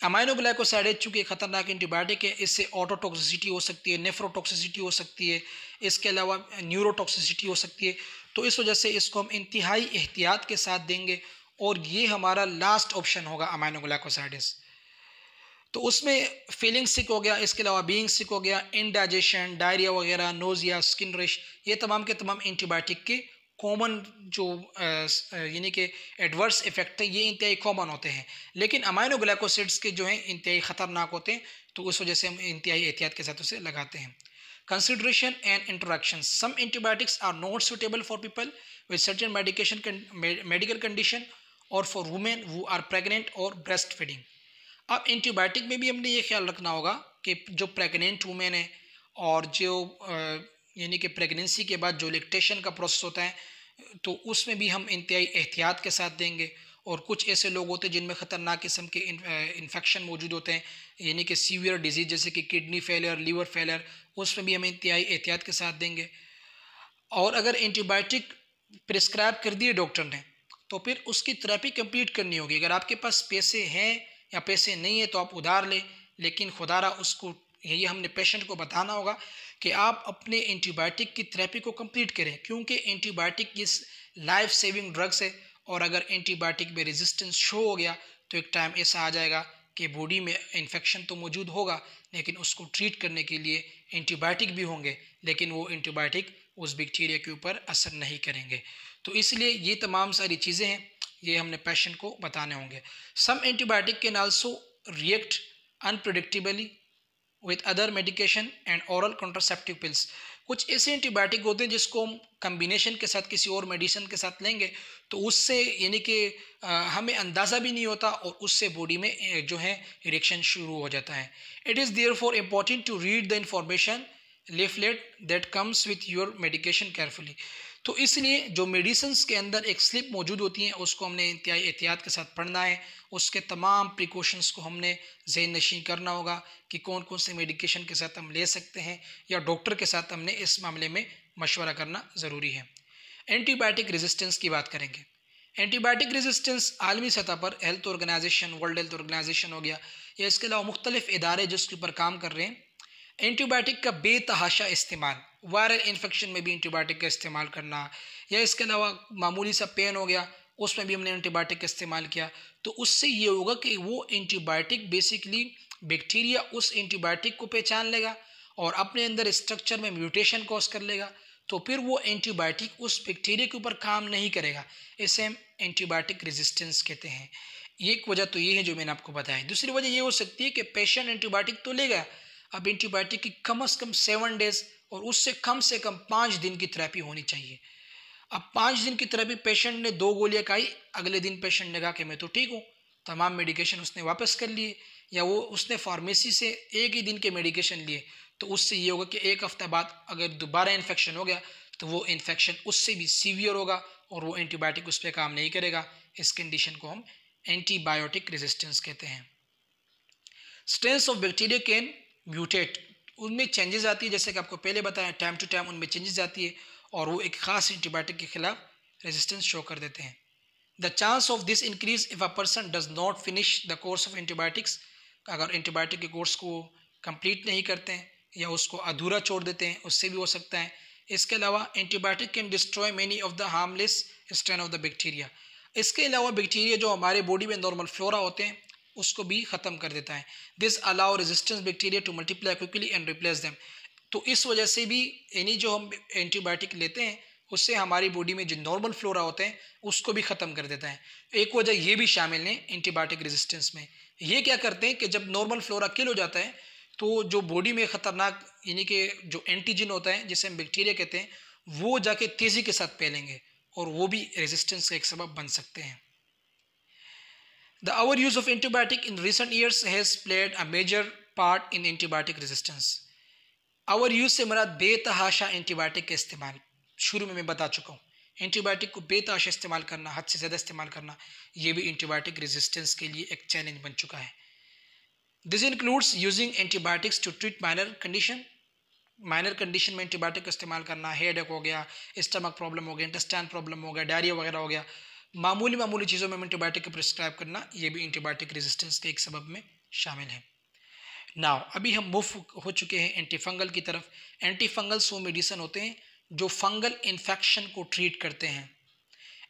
अमाइनोग्लाइकोसाइड चूँकि ख़तरनाक एंटीबायोटिक है, इससे ऑटोटॉक्सिसिटी हो सकती है, नेफ्रोटॉक्सिसिटी हो सकती है, इसके अलावा न्यूरोटॉक्सिसिटी हो सकती है, तो इस वजह से इसको हम इंतहाई एहतियात के साथ देंगे, और ये हमारा लास्ट ऑप्शन होगा अमाइनोग्लाइकोसाइड्स। तो उसमें फीलिंग सिक हो गया, इसके अलावा बीइंग सिक हो गया, इंडाइजेशन, डायरिया वगैरह, नोजिया, स्किन रैश, ये तमाम के तमाम एंटीबायोटिक के कॉमन जो यानी कि एडवर्स इफेक्ट है, ये इंतहाई कॉमन होते हैं, लेकिन अमाइनोग्लाइकोसाइड्स के जो हैं इंतहाई ख़तरनाक होते हैं, तो उस वजह से हम इंतहाई एहतियात के साथ उसे लगाते हैं। Consideration and interaction, some antibiotics are not suitable for people with certain medical condition और for women who are pregnant और ब्रेस्ट फीडिंग। अब एंटीबायोटिक में भी हमने ये ख्याल रखना होगा कि जो प्रेग्नेंट वुमेन है और जो यानी कि प्रेगनेंसी के बाद जो लैक्टेशन का प्रोसेस होता है, तो उसमें भी हम इंतहाई एहतियात के साथ देंगे। और कुछ ऐसे लोग होते हैं जिनमें ख़तरनाक किस्म के इन्फेक्शन मौजूद होते हैं, यानी कि सीवियर डिजीज़ जैसे कि किडनी फेलियर, लीवर फेलियर, उसमें भी हम इंतहाई एहतियात के साथ देंगे। और अगर एंटीबायोटिक प्रिस्क्राइब कर दिए डॉक्टर ने, तो फिर उसकी थेरेपी कंप्लीट करनी होगी। अगर आपके पास पैसे हैं या पैसे नहीं है तो आप उधार लें, लेकिन खुदारा उसको ये हमने पेशेंट को बताना होगा कि आप अपने एंटीबायोटिक की थेरेपी को कंप्लीट करें, क्योंकि एंटीबायोटिक इस लाइफ सेविंग ड्रग्स है। और अगर एंटीबायोटिक में रेजिस्टेंस शो हो गया तो एक टाइम ऐसा आ जाएगा कि बॉडी में इन्फेक्शन तो मौजूद होगा, लेकिन उसको ट्रीट करने के लिए एंटीबायोटिक भी होंगे, लेकिन वो एंटीबायोटिक उस बैक्टीरिया के ऊपर असर नहीं करेंगे। तो इसलिए ये तमाम सारी चीज़ें हैं, ये हमने पेशेंट को बताने होंगे। Some antibiotic can also react unpredictably with other medication and oral contraceptive pills. कुछ ऐसे एंटीबायोटिक होते हैं जिसको हम कम्बिनेशन के साथ किसी और मेडिसिन के साथ लेंगे तो उससे यानी कि हमें अंदाज़ा भी नहीं होता और उससे बॉडी में जो है रिएक्शन शुरू हो जाता है। It is therefore important to read the information leaflet that comes with your medication carefully. तो इसलिए जो मेडिसिन्स के अंदर एक स्लिप मौजूद होती है उसको हमने इंतहाई एहतियात के साथ पढ़ना है, उसके तमाम प्रिकॉशंस को हमने ज़हन नशीं करना होगा कि कौन कौन से मेडिकेशन के साथ हम ले सकते हैं या डॉक्टर के साथ हमने इस मामले में मशवरा करना ज़रूरी है। एंटीबायोटिक रेजिस्टेंस की बात करेंगे। एंटीबायोटिक रेजिस्टेंस आलमी सतह पर health organisation, world health organisation हो गया या इसके अलावा मुख्तलिफ इदारे जिसके ऊपर काम कर रहे हैं, एंटीबायोटिक का बेतहाशा इस्तेमाल, वायरल इन्फेक्शन में भी एंटीबायोटिक का इस्तेमाल करना, या इसके अलावा मामूली सा पेन हो गया उसमें भी हमने एंटीबायोटिक का इस्तेमाल किया, तो उससे ये होगा कि वो एंटीबायोटिक बेसिकली बैक्टीरिया उस एंटीबायोटिक को पहचान लेगा और अपने अंदर स्ट्रक्चर में म्यूटेशन कॉज कर लेगा, तो फिर वो एंटीबायोटिक उस बैक्टीरिया के ऊपर काम नहीं करेगा। इसे हम एंटीबायोटिक रेजिस्टेंस कहते हैं। एक वजह तो ये है जो मैंने आपको बताया। दूसरी वजह ये हो सकती है कि पेशेंट एंटीबायोटिक तो लेगा, अब एंटीबायोटिक की कम से कम 7 डेज़ और उससे कम 5 दिन की थेरेपी होनी चाहिए। अब 5 दिन की थेरेपी पेशेंट ने 2 गोलियां खाई, अगले दिन पेशेंट ने कहा कि मैं तो ठीक हूँ, तमाम मेडिकेशन उसने वापस कर लिए, या वो उसने फार्मेसी से एक ही दिन के मेडिकेशन लिए, तो उससे ये होगा कि एक हफ्ता बाद अगर दोबारा इन्फेक्शन हो गया तो वो इन्फेक्शन उससे भी सीवियर होगा और वो एंटीबायोटिक उस पर काम नहीं करेगा। इस कंडीशन को हम एंटीबायोटिक रेजिस्टेंस कहते हैं। Strains of bacteria can mutate, उनमें चेंजेस आती है, जैसे कि आपको पहले बताया टाइम टू टाइम उनमें चेंजेस आती है और वो एक ख़ास एंटीबायोटिक के खिलाफ रेजिस्टेंस शो कर देते हैं। The chance of this increase if a person does not finish the course of antibiotics, अगर एंटीबायोटिक के कोर्स को कंप्लीट नहीं करते हैं या उसको अधूरा छोड़ देते हैं, उससे भी हो सकता है। इसके अलावा antibiotic can destroy many of the harmless strain of the bacteria, इसके अलावा बैक्टीरिया जो हमारे बॉडी में नॉर्मल फ्लोरा होते हैं उसको भी ख़त्म कर देता है। This allow resistance bacteria to multiply quickly and replace them, तो इस वजह से भी यानी जो हम एंटीबायोटिक लेते हैं उससे हमारी बॉडी में जो नॉर्मल फ्लोरा होते हैं उसको भी ख़त्म कर देता है। एक वजह ये भी शामिल है एंटीबायोटिक रेजिस्टेंस में। ये क्या करते हैं कि जब नॉर्मल फ्लोरा किल हो जाता है तो जो बॉडी में ख़तरनाक यानी कि जो एंटीजन होता है जिसे हम बैक्टीरिया कहते हैं वो जाके तेज़ी के साथ फैलेंगे और वो भी रेजिस्टेंस का एक सबब बन सकते हैं। The overuse of antibiotic in recent years has played a major part in antibiotic resistance. Overuse से मराद बेतहाशा एंटीबायोटिक का इस्तेमाल, शुरू में मैं बता चुका हूँ, एंटीबायोटिक को बेतहाशा इस्तेमाल करना, हद से ज़्यादा इस्तेमाल करना, ये भी एंटीबायोटिक रेजिस्टेंस के लिए एक चैलेंज बन चुका है। This includes using antibiotics to treat minor condition में एंटीबायोटिक का इस्तेमाल करना, हेडेक हो गया, स्टमक प्रॉब्लम हो गया, इंटेस्टाइन प्रॉब्लम हो गया, डायरिया वगैरह हो गया, मामूली चीज़ों में एंटीबायोटिक का प्रिस्क्राइब करना, ये भी एंटीबायोटिक रेजिस्टेंस के एक सबब में शामिल है। नाउ अभी हम मूव हो चुके हैं एंटीफंगल की तरफ। एंटीफंगल्स वो मेडिसिन होते हैं जो फंगल इन्फेक्शन को ट्रीट करते हैं।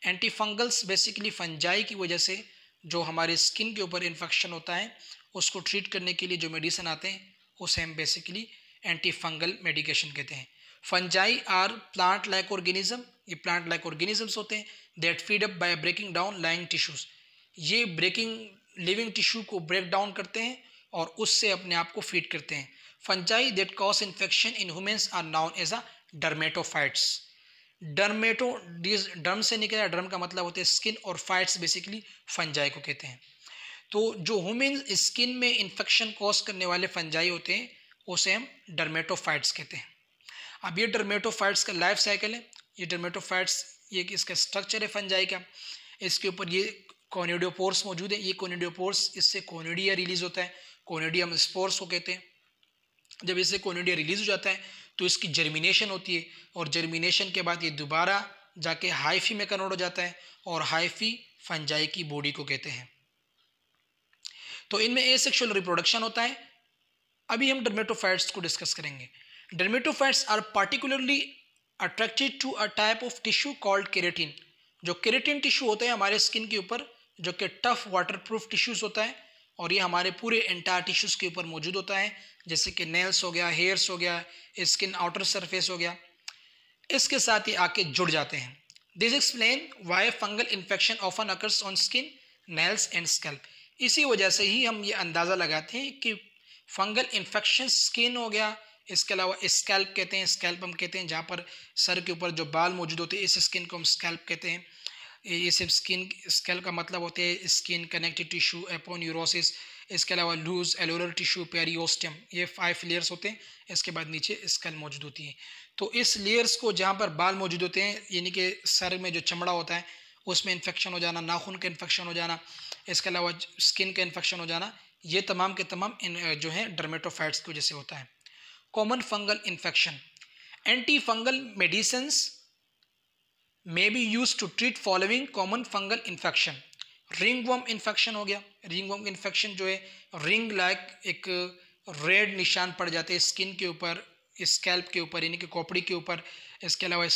एंटीफंगल्स बेसिकली फंजाई की वजह से जो हमारे स्किन के ऊपर इन्फेक्शन होता है उसको ट्रीट करने के लिए जो मेडिसिन आते हैं उसे हम बेसिकली एंटीफंगल मेडिकेशन कहते हैं। Fungi are plant like organism, ये प्लांट लाइक ऑर्गेनिजम्स होते हैं that feed up by breaking down lying tissues, ये लिविंग टिश्यू को ब्रेक डाउन करते हैं और उससे अपने आप को फीड करते हैं। Fungi that cause infection in humans are known as a dermatophytes. Derm से निकला, डर्म का मतलब होता है स्किन और फाइट्स बेसिकली फंजाई को कहते हैं। तो जो ह्यूमन स्किन में इन्फेक्शन कॉज करने वाले फंजाई होते हैं उसे हम डर्मेटोफाइट्स कहते हैं। अब ये डर्मेटोफाइट्स का लाइफ साइकिल है, ये डर्मेटोफाइट्स ये इसका स्ट्रक्चर है फंजाई का, इसके ऊपर ये कोनिडियोपोर्स मौजूद है, ये कोनिडियोपोर्स इससे कोनिडिया रिलीज होता है, कोनिडिया हम स्पोर्स को कहते हैं। जब इससे कोनिडिया रिलीज हो जाता है तो इसकी जर्मिनेशन होती है और जर्मिनेशन के बाद ये दोबारा जाके हाइफी में कन्वर्ट हो जाता है और हाइफी फंजाई की बॉडी को कहते हैं। तो इनमें एसेक्सुअल रिप्रोडक्शन होता है अभी हम डर्मेटोफाइट्स को डिस्कस करेंगे। Dermatophytes are particularly attracted to a type of tissue called keratin. जो केराटिन टिश्यू होता है हमारे स्किन के ऊपर, जो कि टफ वाटरप्रूफ टिश्यूज़ होता है, और ये हमारे पूरे एंटायर टिश्यूज़ के ऊपर मौजूद होता है, जैसे कि नेल्स हो गया, हेयर्स हो गया, स्किन आउटर सरफेस हो गया, इसके साथ ही आके जुड़ जाते हैं। This explain why fungal infection often occurs on skin, nails and scalp. इसी वजह से ही हम ये अंदाज़ा लगाते हैं कि फंगल इन्फेक्शन स्किन हो गया, इसके अलावा स्कैल्प कहते हैं, स्कैल्प हम कहते हैं जहाँ पर सर के ऊपर जो बाल मौजूद होते हैं, इस स्किन को हम स्कैल्प कहते हैं। ये सिर्फ स्किन, स्कैल्प का मतलब होते हैं स्किन, कनेक्टिव टिश्यू, एपोन्यूरोसिस, इसके अलावा लूज एलोरल टिश्यू, पेरियोस्टम, ये 5 लेयर्स होते हैं। इसके बाद नीचे स्कैल्प मौजूद होती है। तो इस लेयर्स को जहाँ पर बाल मौजूद होते हैं, यानी कि सर में जो चमड़ा होता है उसमें इन्फेक्शन हो जाना, नाखून का इन्फेक्शन हो जाना, इसके अलावा स्किन का इन्फेक्शन हो जाना, ये तमाम के तमाम जो है डर्मेटोफाइट्स की वजह से होता है। Common fungal infection, anti fungal medicines may be used to treat following common fungal infection। Ringworm infection हो गया। रिंगवर्म इन्फेक्शन जो है, रिंग लाइक एक रेड निशान पड़ जाते हैं स्किन के ऊपर, स्कैल्प के ऊपर, यानी कि खोपड़ी के ऊपर, इसके अलावा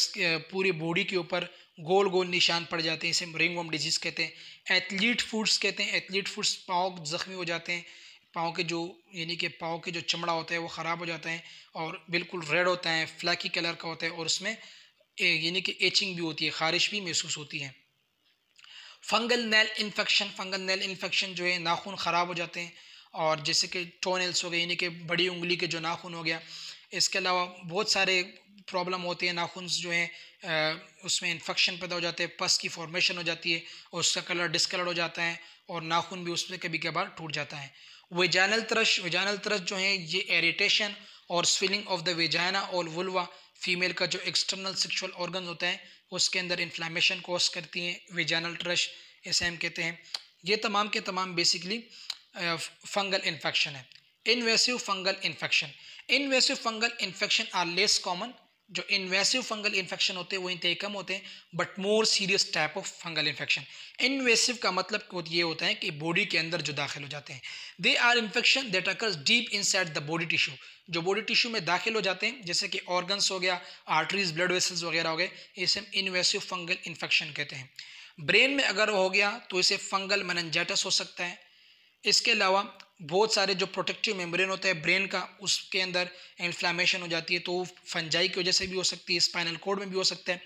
पूरी बॉडी के ऊपर गोल गोल निशान पड़ जाते हैं, इसे रिंगवर्म डिजीज़ कहते हैं। एथलीट फुट्स कहते हैं, एथलीट फुट्स पाँव जख्मी हो जाते हैं, पाँव के जो, यानी कि पाँव के जो चमड़ा होता है वो ख़राब हो जाता है और बिल्कुल रेड होता है, फ्लैकी कलर का होता है, और उसमें यानी कि एचिंग भी होती है, खारिश भी महसूस होती है। Fungal nail infection, fungal nail infection जो है नाखून ख़राब हो जाते हैं, और जैसे कि टोनेल्स हो गए, यानी कि बड़ी उंगली के जो नाखून हो गया। इसके अलावा बहुत सारे प्रॉब्लम होते हैं, नाखून जो है उसमें इन्फेक्शन पैदा हो जाते हैं, पस की फॉर्मेशन हो जाती है और उसका कलर डिस्कलर हो जाता है और नाखून भी उसमें कभी कभार टूट जाता है। वेजाइनल थ्रश, वेजाइनल थ्रश जो है ये इरिटेशन और स्वेलिंग ऑफ द वेजाइना और वुल्वा, फीमेल का जो एक्सटर्नल सेक्सुअल ऑर्गन होता है उसके अंदर इन्फ्लामेशन कॉज करती हैं, वेजाइनल थ्रश इसे हम कहते हैं। ये तमाम के तमाम बेसिकली फंगल इन्फेक्शन है। Invasive fungal infection, invasive fungal infection are less common. जो इन्वेसिव फंगल इन्फेक्शन होते हैं वो इंतहाई कम होते हैं, but more serious type of fungal infection. Invasive का मतलब ये होता है कि बॉडी के अंदर जो दाखिल हो जाते हैं। They are infection that occurs deep inside the body tissue, जो बॉडी टिश्यू में दाखिल हो जाते हैं, जैसे कि ऑर्गन्स हो गया, आर्टरीज, ब्लड वेसल्स वगैरह हो गए, इसे हम इन्वेसिव फंगल इन्फेक्शन कहते हैं। ब्रेन में अगर हो गया तो इसे फंगल मेनिंजाइटिस हो सकता है। इसके अलावा बहुत सारे जो प्रोटेक्टिव मेम्ब्रेन होता है ब्रेन का, उसके अंदर इन्फ्लामेशन हो जाती है, तो फंजाई की वजह से भी हो सकती है, स्पाइनल कॉर्ड में भी हो सकता है।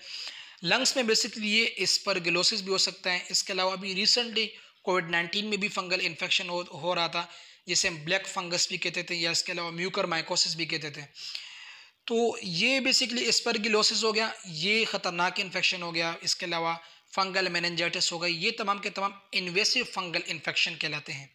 लंग्स में बेसिकली ये स्परगिलोसिस भी हो सकता है। इसके अलावा अभी रिसेंटली कोविड-19 में भी फंगल इन्फेक्शन हो रहा था, जिसे हम ब्लैक फंगस भी कहते थे, या इसके अलावा म्यूकर माइकोसिस भी कहते थे। तो ये बेसिकली स्परगिलोसिस हो गया, ये ख़तरनाक इन्फेक्शन हो गया। इसके अलावा फंगल मेनिंजाइटिस हो गई, ये तमाम के तमाम इन्वेसिव फंगल इन्फेक्शन कहलाते हैं।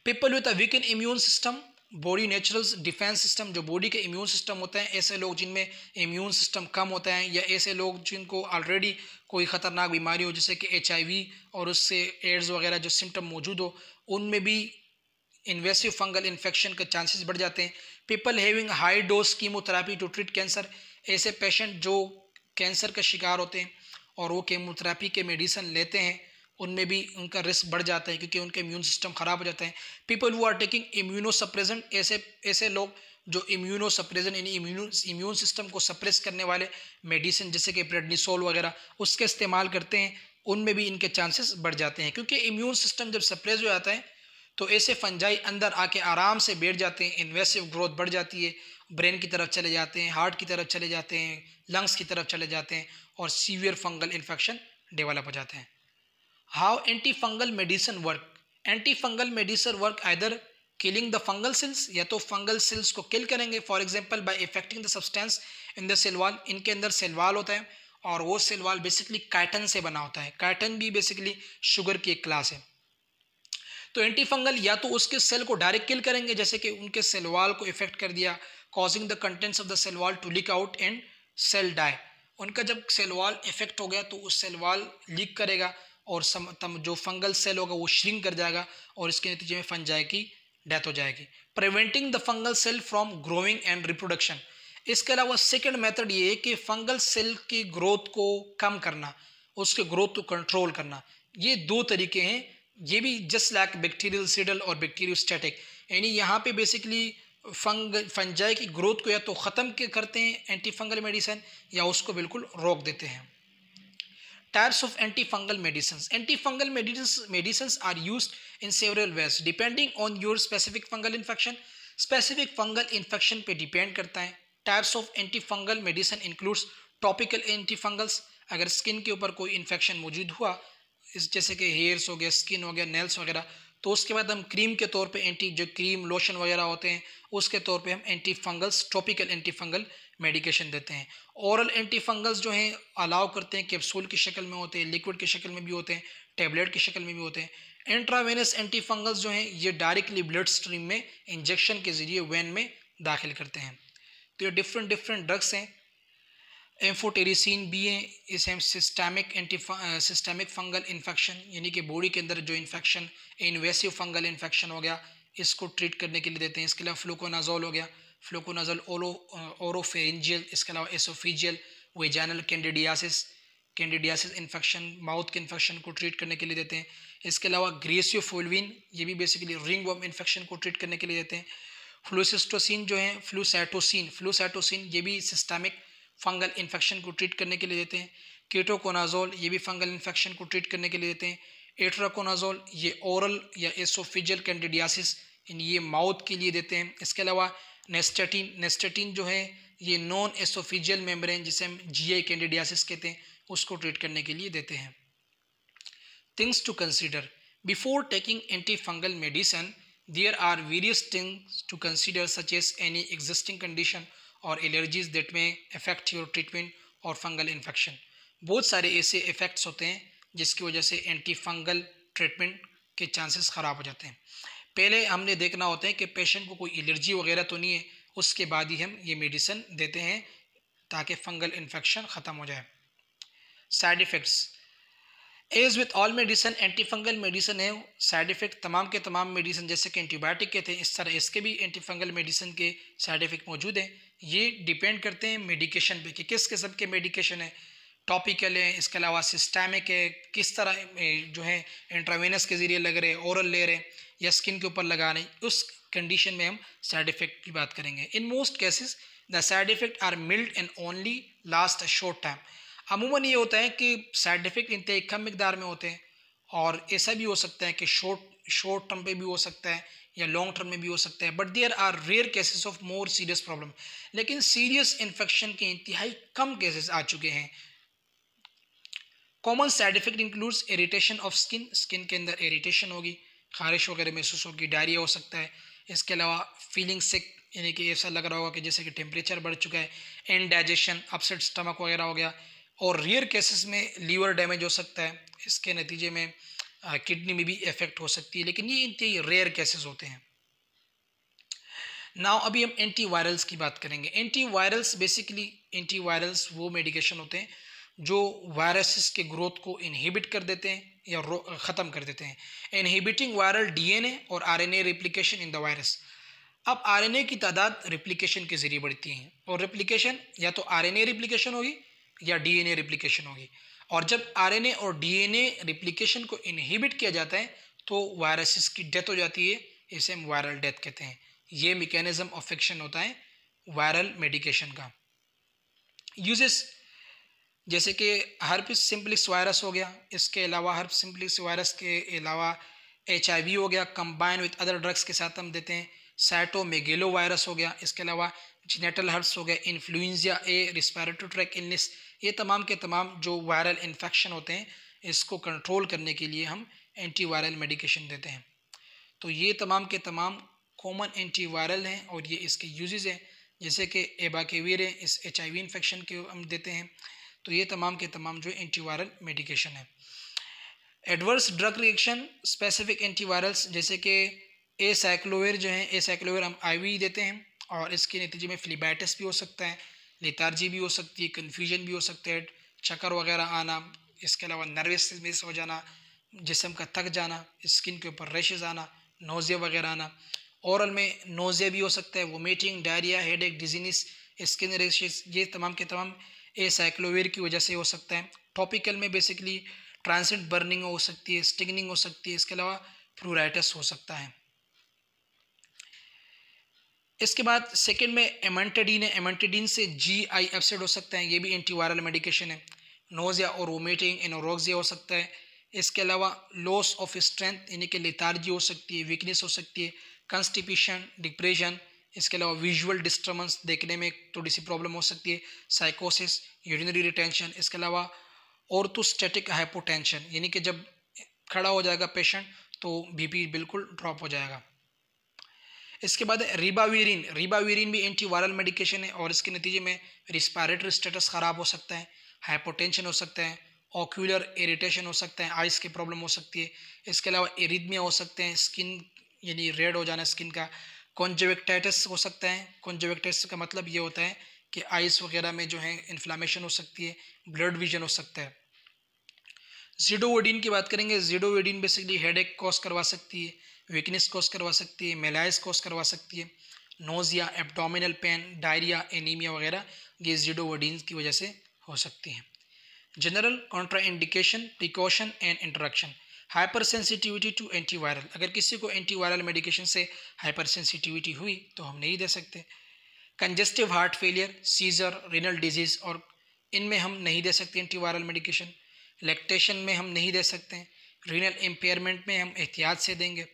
People with a weaken immune system, body natural defence system, जो बॉडी के इम्यून सिस्टम होते हैं, ऐसे लोग जिनमें इम्यून सिस्टम कम होता है, या ऐसे लोग जिनको ऑलरेडी कोई ख़तरनाक बीमारी हो जैसे कि HIV और उससे एड्स वगैरह जो सिम्टम मौजूद हो, उनमें भी इन्वेसिव फंगल इन्फेक्शन के चांसेस बढ़ जाते हैं। People having high dose chemotherapy to treat cancer, ऐसे पेशेंट जो कैंसर का शिकार होते हैं और वो कीमोथेरेपी के मेडिसिन लेते हैं, उनमें भी उनका रिस्क बढ़ जाता है क्योंकि उनका इम्यून सिस्टम ख़राब हो जाता है। People who are taking immunosuppressant, ऐसे लोग जो इम्यूनोसप्रेसेंट यानी इम्यून सिस्टम को सप्रेस करने वाले मेडिसिन जैसे कि प्रेडनिसोल वगैरह उसके इस्तेमाल करते हैं, उनमें भी इनके चांसेस बढ़ जाते हैं। क्योंकि इम्यून सिस्टम जब सप्रेस हो जाता है तो ऐसे फंजाई अंदर आके आराम से बैठ जाते हैं, इन्वेसिव ग्रोथ बढ़ जाती है, ब्रेन की तरफ चले जाते हैं, हार्ट की तरफ चले जाते हैं, लंग्स की तरफ चले जाते हैं और सीवियर फंगल इन्फेक्शन डेवलप हो जाते हैं। How anti fungal medicine work, anti fungal medicine work either killing the fungal cells, या तो फंगल सेल्स को किल करेंगे, for example by affecting the substance in the cell wall. इनके अंदर cell wall होता है और वो सेल वॉल बेसिकली काइटिन से बना होता है। काइटिन भी बेसिकली शुगर की एक क्लास है। तो एंटी फंगल या तो उसके सेल को डायरेक्ट किल करेंगे, जैसे कि उनके सेल वॉल को इफेक्ट कर दिया, causing the contents of the cell wall to leak out and cell die. उनका जब सेल वॉल इफेक्ट हो गया तो उस सेल वॉल लीक करेगा और जो फंगल सेल होगा वो श्रिंक कर जाएगा और इसके नतीजे में फंजाई की डेथ हो जाएगी। Preventing the fungal cell from growing and reproduction, इसके अलावा सेकेंड मेथड ये है कि फंगल सेल की ग्रोथ को कम करना, उसके ग्रोथ को कंट्रोल करना। ये दो तरीके हैं, ये भी जस्ट लाइक बैक्टीरियल सिडल और बैक्टीरियोस्टैटिक, यानी यहाँ पे बेसिकली फंजाई की ग्रोथ को या तो ख़त्म करते हैं एंटी फंगल मेडिसिन या उसको बिल्कुल रोक देते हैं। Types of antifungal medicines. Antifungal medicines are used in several ways depending on your specific fungal infection. Specific fungal infection पे depend करता है। Types of antifungal medicine includes topical antifungals. अगर स्किन के ऊपर कोई इन्फेक्शन मौजूद हुआ, इस जैसे कि हेयर्स हो गया, स्किन हो गया, नेल्स वगैरह, तो उसके बाद हम क्रीम के तौर पे जो क्रीम लोशन वगैरह होते हैं उसके तौर पे हम एंटीफंगल्स, टॉपिकल एंटीफंगल मेडिकेशन देते हैं। ओरल एंटीफंगल्स जो हैं अलाउ करते हैं, कैप्सूल की शक्ल में होते हैं, लिक्विड की शक्ल में भी होते हैं, टैबलेट की शक्ल में भी होते हैं। इंट्रावेनस एंटीफंगल्स जो हैं ये डायरेक्टली ब्लड स्ट्रीम में इंजेक्शन के ज़रिए वेन में दाखिल करते हैं। तो ये डिफरेंट ड्रग्स हैं। एम्फोटेरिसिन भी है, इसे हम सिस्टमिक फंगल इन्फेक्शन यानी कि बॉडी के अंदर जो इन्फेक्शन, इन्वेसिव फंगल इन्फेक्शन हो गया, इसको ट्रीट करने के लिए देते हैं। इसके अलावा फ्लूकोनाजोल हो गया, फ्लूकोनाजोल ओरोफेरिंजियल, इसके अलावा एसोफिजियल वेजाइनल कैंडिडियासिस इन्फेक्शन, माउथ के इन्फेक्शन को ट्रीट करने के लिए देते हैं। इसके अलावा ग्रेसियोफोल्विन, ये भी बेसिकली रिंग वर्म इन्फेक्शन को ट्रीट करने के लिए देते हैं। फ्लूसिस्टोसिन जो है, फ्लूसैटोसिन ये भी सिस्टमिक फंगल इन्फेक्शन को ट्रीट करने के लिए देते हैं। कीटोकोनाजोल ये भी फंगल इन्फेक्शन को ट्रीट करने के लिए देते हैं। एट्राकोनाजोल ये ओरल या एसोफिजियल कैंडिडियासिस ये माउथ के लिए देते हैं। इसके अलावा नेस्टेटिन जो है ये नॉन एसोफिजियल मेम्ब्रेन जिसे हम जीआई कैंडिडियासिस कहते हैं उसको ट्रीट करने के लिए देते हैं। Things to consider before taking anti fungal medicine, there are various things to consider such as any existing condition और allergies that may affect your treatment और फंगल इन्फेक्शन। बहुत सारे ऐसे इफ़ेक्ट्स होते हैं जिसकी वजह से एंटी फंगल ट्रीटमेंट के चांसेस ख़राब हो जाते हैं। पहले हमने देखना होता है कि पेशेंट को कोई एलर्जी वगैरह तो नहीं है, उसके बाद ही हम ये मेडिसिन देते हैं ताकि फंगल इन्फेक्शन ख़त्म हो जाए। Side effects, as with all medicine anti fungal medicine है साइड इफ़ेक्ट तमाम के तमाम मेडिसिन जैसे कि एंटीबायोटिक के थे, इस तरह इसके भी एंटी फंगल मेडिसिन के साइड इफ़ेक्ट मौजूद हैं। ये डिपेंड करते हैं मेडिकेशन पे कि किस किस्म के मेडिकेशन है, टॉपिकल है, इसके अलावा सिस्टमिक है, किस तरह जो है इंट्रावेनस के ज़रिए लग रहे, ओरल ले रहे या स्किन के ऊपर लगा रहे, उस कंडीशन में हम साइड इफ़ेक्ट की बात करेंगे। In most cases the side effect are mild and only last a short time. अमूमन ये होता है कि साइड इफ़ेक्ट इंतहाई कम मिकदार में होते हैं और ऐसा भी हो सकता है कि शॉर्ट टर्म पे भी हो सकता है या लॉन्ग टर्म में भी हो सकता है, but there are rare cases of more serious problem. लेकिन सीरियस इन्फेक्शन के इंतहाई कम केसेस आ चुके हैं। Common side effect includes irritation of skin के अंदर इरिटेशन होगी, खारिश वगैरह महसूस होगी, डायरिया हो सकता है। इसके अलावा फीलिंग सिक यानी कि ऐसा लग रहा होगा कि जैसे कि टेम्परेचर बढ़ चुका है, इनडाइजेशन, अपसेट स्टमक वगैरह हो गया, और रेयर केसेस में लीवर डैमेज हो सकता है, इसके नतीजे में किडनी में भी इफेक्ट हो सकती है, लेकिन ये इंतहाई रेयर केसेस होते हैं। नाउ अभी हम एंटीवायरल्स की बात करेंगे। एंटीवायरल्स वो मेडिकेशन होते हैं जो वायरसेस के ग्रोथ को इनहिबिट कर देते हैं या ख़त्म कर देते हैं। इनहिबिटिंग वायरल डीएनए और RNA replication in the virus. अब आरएनए की तादाद रेप्लिकेशन के ज़रिए बढ़ती है, और रेप्लिकेशन या तो आरएनए रेप्लिकेशन होगी या डीएनए रेप्लिकेशन होगी, और जब आरएनए और डीएनए रेप्लिकेशन को इनहिबिट किया जाता है तो वायरसेस की डेथ हो जाती है, इसे हम वायरल डेथ कहते हैं। ये मैकेनिज्म ऑफ एक्शन होता है वायरल मेडिकेशन का। यूजेस जैसे कि हर्पिस सिम्प्लिक्स वायरस हो गया, इसके अलावा हर्पिस सिम्प्लिक्स वायरस के अलावा HIV हो गया, कंबाइन विद अदर ड्रग्स के साथ हम देते हैं। साइटोमेगेलो वायरस हो गया, इसके अलावा जीनेटल हर्प्स हो गया, इन्फ्लुएंजा ए, रेस्पिरेटरी ट्रैक इलनेस, ये तमाम के तमाम जो वायरल इन्फेक्शन होते हैं इसको कंट्रोल करने के लिए हम एंटीवायरल मेडिकेशन देते हैं। तो ये तमाम के तमाम कॉमन एंटीवायरल हैं और ये इसके यूजेस हैं। जैसे कि एबाकेविर है, इस HIV इन्फेक्शन के हम देते हैं। तो ये तमाम के तमाम जो एंटीवायरल मेडिकेशन है। Adverse drug reaction specific antivirals जैसे कि एसाइक्लोविर जो है, एसाइक्लोविर हम IV देते हैं और इसके नतीजे में फ्लीबाइटिस भी हो सकता है, लेथार्जी भी हो सकती है, कन्फ्यूजन भी हो सकता है, चक्कर वगैरह आना, इसके अलावा नर्वसनेस हो जाना, जिस्म का थक जाना, स्किन के ऊपर रैशेज आना, नोज़िया वगैरह आना। ओरल में नोज़िया भी हो सकता है, vomiting, diarrhoea, headache, dizziness, skin rashes, ये तमाम के तमाम एसाइक्लोविर की वजह से हो सकता है। टॉपिकल में बेसिकली ट्रांसिट बर्निंग हो सकती है, स्टिंगनिंग हो सकती है, इसके अलावा प्लूराइटिस हो सकता है। इसके बाद सेकंड में एमेंटाडीन है। एमेंटाडीन से GI एब्सेड हो सकता है, ये भी एंटीवायरल मेडिकेशन है। नोजिया और वोमिटिंग, एनोरेक्सिया हो सकता है। इसके अलावा लॉस ऑफ स्ट्रेंथ यानी कि लेथार्जी हो सकती है, वीकनेस हो सकती है, कंस्टिपेशन, डिप्रेशन। इसके अलावा विजुअल डिस्टर्बेंस, देखने में थोड़ी सी प्रॉब्लम हो सकती है, साइकोसिस, यूरिनरी रिटेंशन। इसके अलावा ऑर्थोस्टैटिक हाइपोटेंशन यानी कि जब खड़ा हो जाएगा पेशेंट तो BP बिल्कुल ड्रॉप हो जाएगा। इसके बाद रिबाविरिन। रिबाविरिन भी एंटीवायरल मेडिकेशन है और इसके नतीजे में रिस्पायरेटरी स्टेटस ख़राब हो सकता है, हाइपोटेंशन हो सकता है, ऑक्यूलर इरिटेशन हो सकता है, आइज़ की प्रॉब्लम हो सकती है। इसके अलावा एरिथमिया हो सकते हैं, स्किन यानी रेड हो जाना स्किन का, कॉन्जक्टिवाइटिस हो सकता है। कॉन्जक्टिवाइटिस का मतलब ये होता है कि आइज़ वगैरह में जो है इन्फ्लामेशन हो सकती है, ब्लड विजन हो सकता है। ज़िडोवोडिन की बात करेंगे। ज़िडोवोडिन बेसिकली हेडेक कॉज करवा सकती है, वीकनेस कॉज करवा सकती है, मेलाइज कॉज करवा सकती है, nausea, abdominal pain, diarrhoea, anaemia वगैरह ये ज़िडोवोडिन की वजह से हो सकती हैं। General contraindication, precaution and interaction. Hyper sensitivity to antiviral. अगर किसी को एंटीवायरल मेडिकेशन से हाइपर सेंसिटिविटी हुई तो हम नहीं दे सकते। Congestive heart failure, seizure, renal disease और इनमें हम नहीं दे सकते एंटीवायरल मेडिकेशन। लैक्टेशन में हम नहीं दे सकते हैं। रीनल इम्पेयरमेंट में हम एहतियात से देंगे।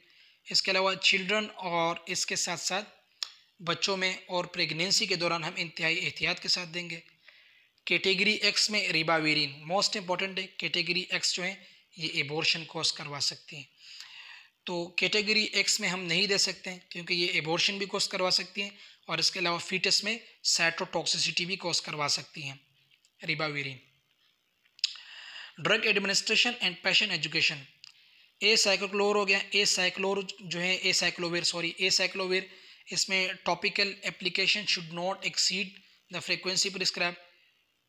इसके अलावा चिल्ड्रन और इसके साथ साथ बच्चों में और प्रेगनेंसी के दौरान हम इंतहाई एहतियात के साथ देंगे। कैटेगरी एक्स में रिबाविरिन मोस्ट इंपॉर्टेंट है। कैटेगरी एक्स जो है ये एबॉर्शन कॉज करवा सकती हैं, तो कैटेगरी एक्स में हम नहीं दे सकते हैं क्योंकि ये एबॉर्शन भी कॉज करवा सकती हैं और इसके अलावा फीटस में साइटोटॉक्सिसिटी भी कॉज करवा सकती हैं ribavirin. Drug administration and patient education. Acyclovir हो गया। ए साइक्लोर जो है ए साइक्लोवेर इसमें topical application should not exceed the frequency prescribe.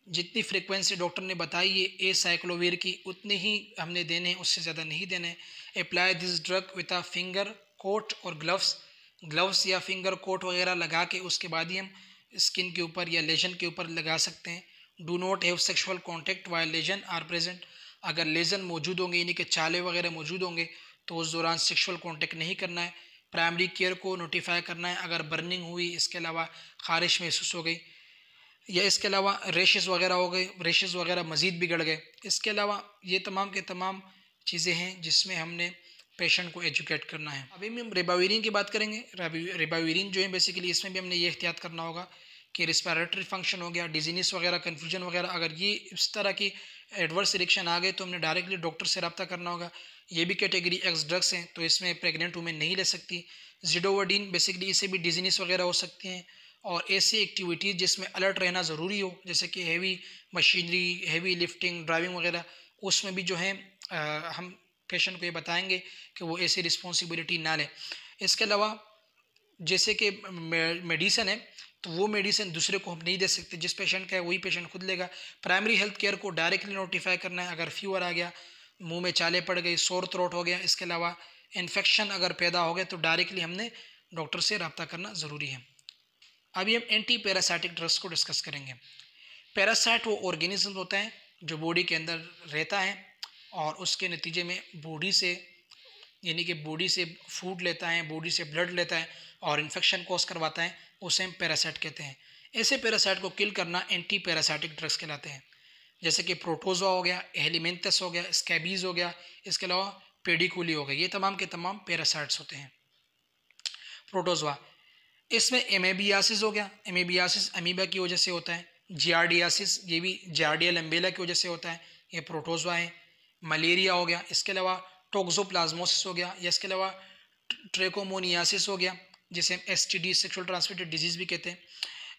जितनी फ्रीक्वेंसी डॉक्टर ने बताई है ए साइक्लोवेर की उतनी ही हमने देने, उससे ज़्यादा नहीं देने। Apply this drug with a finger cot और ग्लव्स या फिंगर कोट वगैरह लगा के उसके बाद ही हम स्किन के ऊपर या लेजन के ऊपर लगा सकते हैं। Do not have sexual contact while lesion are present. अगर लेजन मौजूद होंगे यानी कि चाले वगैरह मौजूद होंगे तो उस दौरान सेक्सुअल कॉन्टैक्ट नहीं करना है। प्राइमरी केयर को नोटिफाई करना है अगर बर्निंग हुई, इसके अलावा खारिश महसूस हो गई या इसके अलावा रेशेस वगैरह हो गए, रेशेस वगैरह मज़ीद बिगड़ गए। इसके अलावा ये तमाम के तमाम चीज़ें हैं जिसमें हमने पेशेंट को एजुकेट करना है। अभी हम रिबाविरिन की बात करेंगे। रिबाविरिन जो है बेसिकली इसमें भी हमने ये एहतियात करना होगा कि रिस्पायरेटरी फंक्शन हो गया, डिजीनेस वगैरह, कन्फ्यूजन वगैरह, अगर ये इस तरह की एडवर्स रिएक्शन आ गए तो हमने डायरेक्टली डॉक्टर से रब्ता करना होगा। ये भी कैटेगरी एक्स ड्रग्स हैं तो इसमें प्रेग्नेंट वुमेन नहीं ले सकती। ज़िडोवोडिन बेसिकली इससे भी डिजीनेस वगैरह हो सकती हैं और ऐसी एक्टिविटीज़ जिसमें अलर्ट रहना ज़रूरी हो जैसे कि heavy machinery, heavy lifting, driving वगैरह, उसमें भी जो है हम पेशेंट को ये बताएंगे कि वो ऐसी रिस्पॉन्सिबिलिटी ना लें। इसके अलावा जैसे कि मेडिसिन है तो वो मेडिसिन दूसरे को हम नहीं दे सकते, जिस पेशेंट का है वही पेशेंट खुद लेगा। प्राइमरी हेल्थ केयर को डायरेक्टली नोटिफाई करना है अगर फीवर आ गया, मुंह में चाले पड़ गई, सोर थ्रोट हो गया, इसके अलावा इन्फेक्शन अगर पैदा हो गया तो डायरेक्टली हमने डॉक्टर से रब्ता करना ज़रूरी है। अभी हम एंटी पैरासाइटिक ड्रग्स को डिस्कस करेंगे। पैरासाइट वो ऑर्गेनिज्म होता है जो बॉडी के अंदर रहता है और उसके नतीजे में बॉडी से यानी कि बॉडी से फूड लेता है, बॉडी से ब्लड लेता है और इन्फेक्शन कॉज करवाता है, उसे हम पैरासाइट कहते हैं। ऐसे पैरासाइट को किल करना एंटी पैरासाइटिक ड्रग्स कहलाते हैं, जैसे कि प्रोटोजोआ हो गया, हेलिमेंथस हो गया, स्कैबीज हो गया, इसके अलावा पेडिकुली हो गया। ये तमाम के तमाम पैरासाइट्स होते हैं। प्रोटोजोआ, इसमें एमेबियासिस हो गया। एमेबियासिस अमीबा की वजह से होता है। जियार्डियासिस ये भी जियार्डिया लम्बेला की वजह से होता है, ये प्रोटोजोआ है। मलेरिया हो गया, इसके अलावा टोक्सोप्लाज्मोसिस हो गया, या इसके अलावा ट्रेकोमोनियासिस हो गया जिसे हम STD सेक्सुअल ट्रांसमिटेड डिजीज़ भी कहते हैं।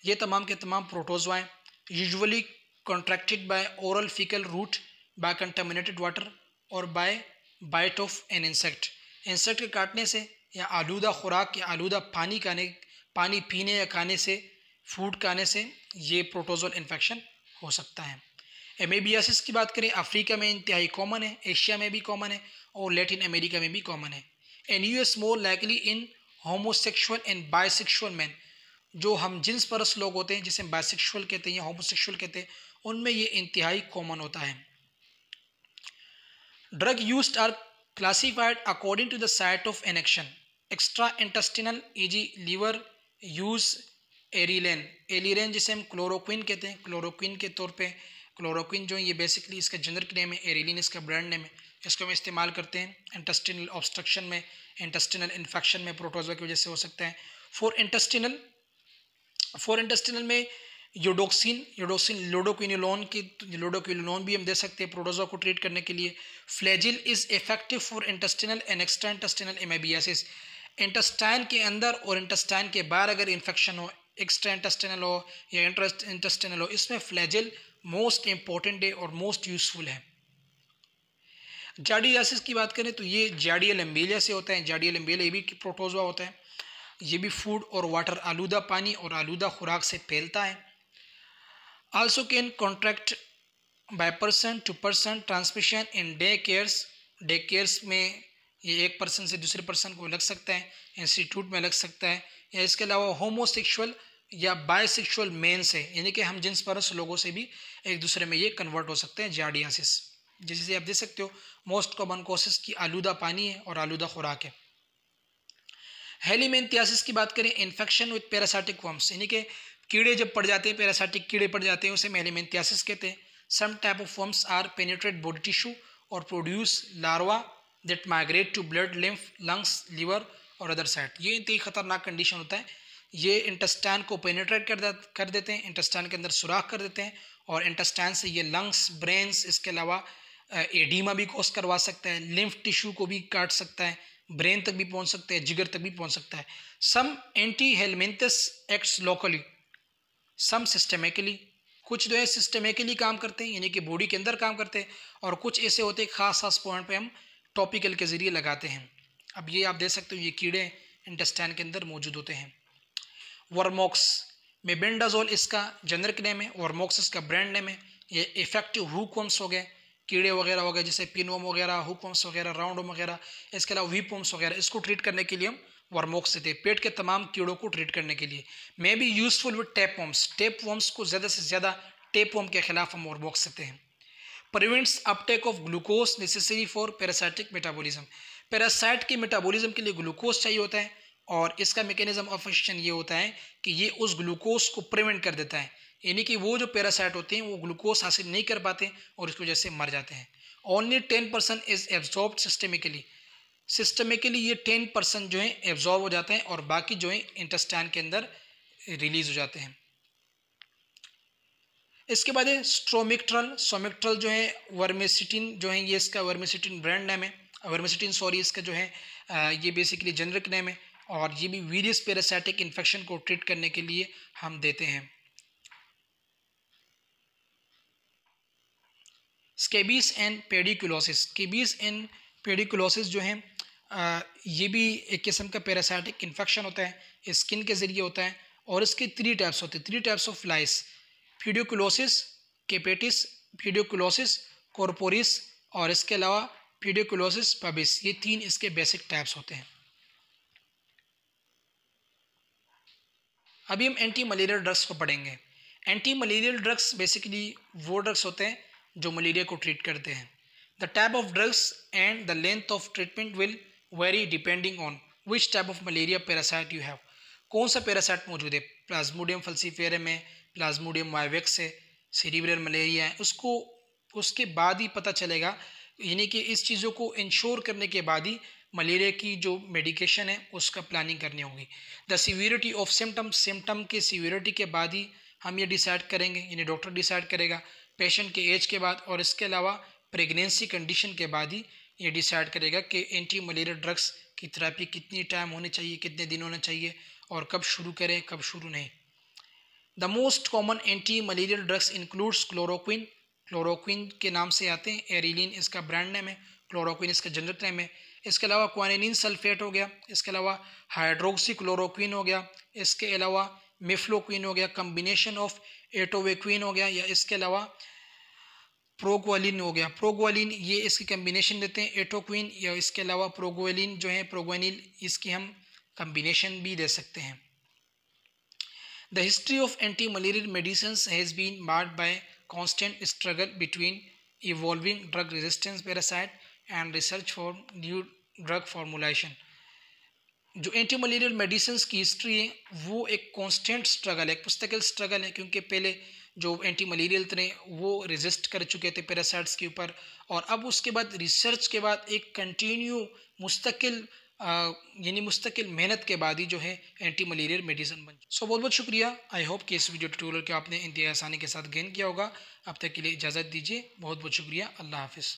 ये तमाम के तमाम प्रोटोजोआ हैं, usually contracted by oral faecal route, by contaminated water और by bite of an insect. Insect के काटने से या आलूदा खुराक या आलूदा पानी पीने या खाने से, फूड खाने से ये प्रोटोजोल इन्फेक्शन हो सकता है। एमेबियासिस की बात करें, अफ्रीका में इंतहाई कॉमन है, एशिया में भी कॉमन है और लैटिन अमेरिका में भी कॉमन है। And US more likely in homosexual and bisexual man. जो हम जिन्स परस्त लोग होते हैं जिसे बायसेक्सुअल कहते हैं या होमोसेक्सुअल कहते हैं, उनमें ये इंतहाई कॉमन होता है। Drug used are classified according to the site of infection. Extra intestinal e.g. Liver, use Aralen. Aralen जिसे हम क्लोरोक्विन कहते हैं, क्लोरोक्विन के तौर पे क्लोरोक्विन जो है ये बेसिकली इसका जेनरिक नेम है, एरिलीन इसका ब्रांड नेम है। इसको हम इस्तेमाल करते हैं इंटेस्टिनल ऑब्स्ट्रक्शन में, इंटेस्टिनल इन्फेक्शन में प्रोटोजोआ की वजह से हो सकता है। फॉर इंटेस्टिनल में यूडोक्सिन लोडोक्विनोलोन भी हम दे सकते हैं प्रोटोजोआ को ट्रीट करने के लिए। Flagyl is effective for intestinal and extra intestinal amoebiasis. Intestine के अंदर और इंटेस्टाइन के बाहर अगर इन्फेक्शन हो, एक्स्ट्रा इंटेस्टिनल हो या इंटेस्टिनल हो, इसमें फ्लैजिल मोस्ट इंपॉर्टेंट है और मोस्ट यूजफुल है। जार्डियासिस की बात करें तो ये जार्डियल एम्बेलिया से होता है। जार्डियल एम्बेलिया ये भी प्रोटोजोआ होता है। ये भी फूड और वाटर आलूदा पानी और आलूदा खुराक से फैलता है। Also can contract by person to person transmission in day cares में ये एक पर्सन से दूसरे पर्सन को लग सकता है, इंस्टीट्यूट में लग सकता है, या इसके अलावा होमोसेक्सुअल या बायसेक्सुअल मेन से, यानी कि हम जिन्स परस्त लोगों से भी एक दूसरे में ये कन्वर्ट हो सकते हैं जार्डियासिस। जैसे आप देख सकते हो मोस्ट कॉमन कॉसेस की आलूदा पानी है और आलूदा खुराक है। हेलिमेंथियासिस की बात करें, इन्फेक्शन विद पैरासाइटिक वर्म्स, यानी कि कीड़े जब पड़ जाते हैं, पैरासाइटिक कीड़े पड़ जाते हैं, उसे हेलिमेंथियासिस कहते हैं। Some type of worms are penetrate body tissue और produce larva that migrate to blood, lymph, lungs, liver और अदर साइट। ये इंतहाई खतरनाक कंडीशन होता है। ये इंटेस्टाइन को पेनिट्रेट कर देते हैं, इंटेस्टाइन के अंदर सुराख कर देते हैं और इंटेस्टाइन से ये लंग्स, ब्रेन्स, इसके अलावा एडीमा भी कॉज करवा सकता है, लिम्फ टिश्यू को भी काट सकता है, ब्रेन तक भी पहुंच सकता है, जिगर तक भी पहुंच सकता है। Some anti helminths acts locally, some systematically, कुछ जो है सिस्टमेटिकली काम करते हैं यानी कि बॉडी के अंदर काम करते हैं, और कुछ ऐसे होते हैं खास पॉइंट पे हम टॉपिकल के जरिए लगाते हैं। अब ये आप देख सकते हो ये कीड़े इंटेस्टाइन के अंदर मौजूद होते हैं। वर्मोक्स, मेबेंडाजोल इसका जेनरिक नेम है, वर्मोक्स इसका ब्रांड नेम है। ये इफेक्टिव हुकवर्म्स हो गए, कीड़े वगैरह हो गए, जैसे पिनवर्म वगैरह, हुकवर्म्स वगैरह, राउंडवर्म वगैरह, इसके अलावा वीपवर्म्स वगैरह, इसको ट्रीट करने के लिए हम वर्मोक्स देते हैं, पेट के तमाम कीड़ों को ट्रीट करने के लिए। May be useful with tapeworms, tapeworms को ज़्यादा से ज़्यादा टेपवर्म के खिलाफ हम वर्मोक्स देते हैं। Prevents Uptake of glucose necessary for parasitic metabolism, parasite के मेटाबॉलिज्म के लिए ग्लूकोज चाहिए होता है, और इसका मैकेनिज्म ऑफ एक्शन ये होता है कि ये उस ग्लूकोज को प्रिवेंट कर देता है, यानी कि वो जो पैरासाइट होते हैं वो ग्लूकोज हासिल नहीं कर पाते और इसकी वजह से मर जाते हैं। ओनली 10% इज एब्जॉर्ब सिस्टमिकली ये 10% जो है एब्जॉर्ब हो जाते हैं और बाकी जो है इंटेस्टाइन के अंदर रिलीज हो जाते हैं। इसके बाद है सोमिक्ट्रल जो है वर्मेसिटिन जो है, ये इसका वर्मेसिटिन ब्रांड नेम है, वर्मेसिटिन सॉरी इसका जो है ये बेसिकली जेनरिक नेम है, और ये भी वेरियस पैरासाइटिक इन्फेक्शन को ट्रीट करने के लिए हम देते हैं। स्केबीज एंड पेडिकुलोसिस, स्केबीज एंड पेडिकुलोसिस जो है ये भी एक किस्म का पैरासाइटिक इन्फेक्शन होता है, स्किन के ज़रिए होता है, और इसके 3 टाइप्स होते हैं, 3 types of lice, pediculosis capitis, pediculosis corporis, और इसके अलावा पेडिकुलोसिस पबिस। ये 3 इसके बेसिक टाइप्स होते हैं। अभी हम एंटी मलेरियल ड्रग्स को पढ़ेंगे। एंटी मलेरियल ड्रग्स बेसिकली वो ड्रग्स होते हैं जो मलेरिया को ट्रीट करते हैं। The type of drugs and the length of treatment will very depending on which type of malaria parasite you have, कौन सा पैरासाइट मौजूद है। प्लाज्मोडियम फल्सीफेरम है, प्लाज्मोडियम वाइवेक्स है, सेरिब्रल मलेरिया है, उसके बाद ही पता चलेगा, यानी कि इस चीज़ों को इंश्योर करने के बाद ही मलेरिया की जो मेडिकेशन है उसका प्लानिंग करनी होगी। द सीवियरिटी ऑफ सिम्टम के सीवियरिटी के बाद ही हम ये डिसाइड करेंगे, यानी डॉक्टर डिसाइड करेगा पेशेंट के एज के बाद, और इसके अलावा प्रेगनेंसी कंडीशन के बाद ही ये डिसाइड करेगा कि एंटी मलेरिया ड्रग्स की थेरेपी कितनी टाइम होनी चाहिए, कितने दिन होना चाहिए, और कब शुरू करें कब शुरू नहीं। The most common anti malarial drugs includes chloroquine, chloroquine के नाम से आते हैं, एरिलीन इसका ब्रांड नेम है, क्लोरोक्विन इसका जेनरिक नेम है। इसके अलावा क्वानिलीन सल्फेट हो गया, इसके अलावा हाइड्रोक्सी क्लोरोक्विन हो गया, इसके अलावा मिफ्लोक्विन हो गया, कम्बिनेशन ऑफ एटोवेक्विन हो गया, या इसके अलावा प्रोग्वालिन हो गया। प्रोग्वालिन ये इसकी कम्बिनेशन देते हैं एटोक्विन, या इसके अलावा प्रोग्वालिन जो है प्रोग्वानिल, इसकी हम कम्बिनेशन भी दे सकते हैं। The history of anti-malarial medicines has been marked by constant struggle between evolving drug-resistant parasite and research for new drug formulation. जो एंटी मलेरियल मेडिसिन्स की हिस्ट्री है वो एक कांस्टेंट स्ट्रगल है, एक मुस्तकिल स्ट्रगल है, क्योंकि पहले जो एंटी मलेरियल थे वो रेजिस्ट कर चुके थे पैरासाइट्स के ऊपर, और अब उसके बाद रिसर्च के बाद एक कंटिन्यू मुस्तकिल यानी मुस्तकिल मेहनत के बाद ही जो है एंटी मलेरियल मेडिसिन बन। सो बहुत बहुत शुक्रिया। आई होप कि इस वीडियो ट्यूटोरियल के आपने इंतहा आसानी के साथ गेन किया होगा। अब तक के लिए इजाज़त दीजिए। बहुत बहुत शुक्रिया। अल्लाह हाफिज़।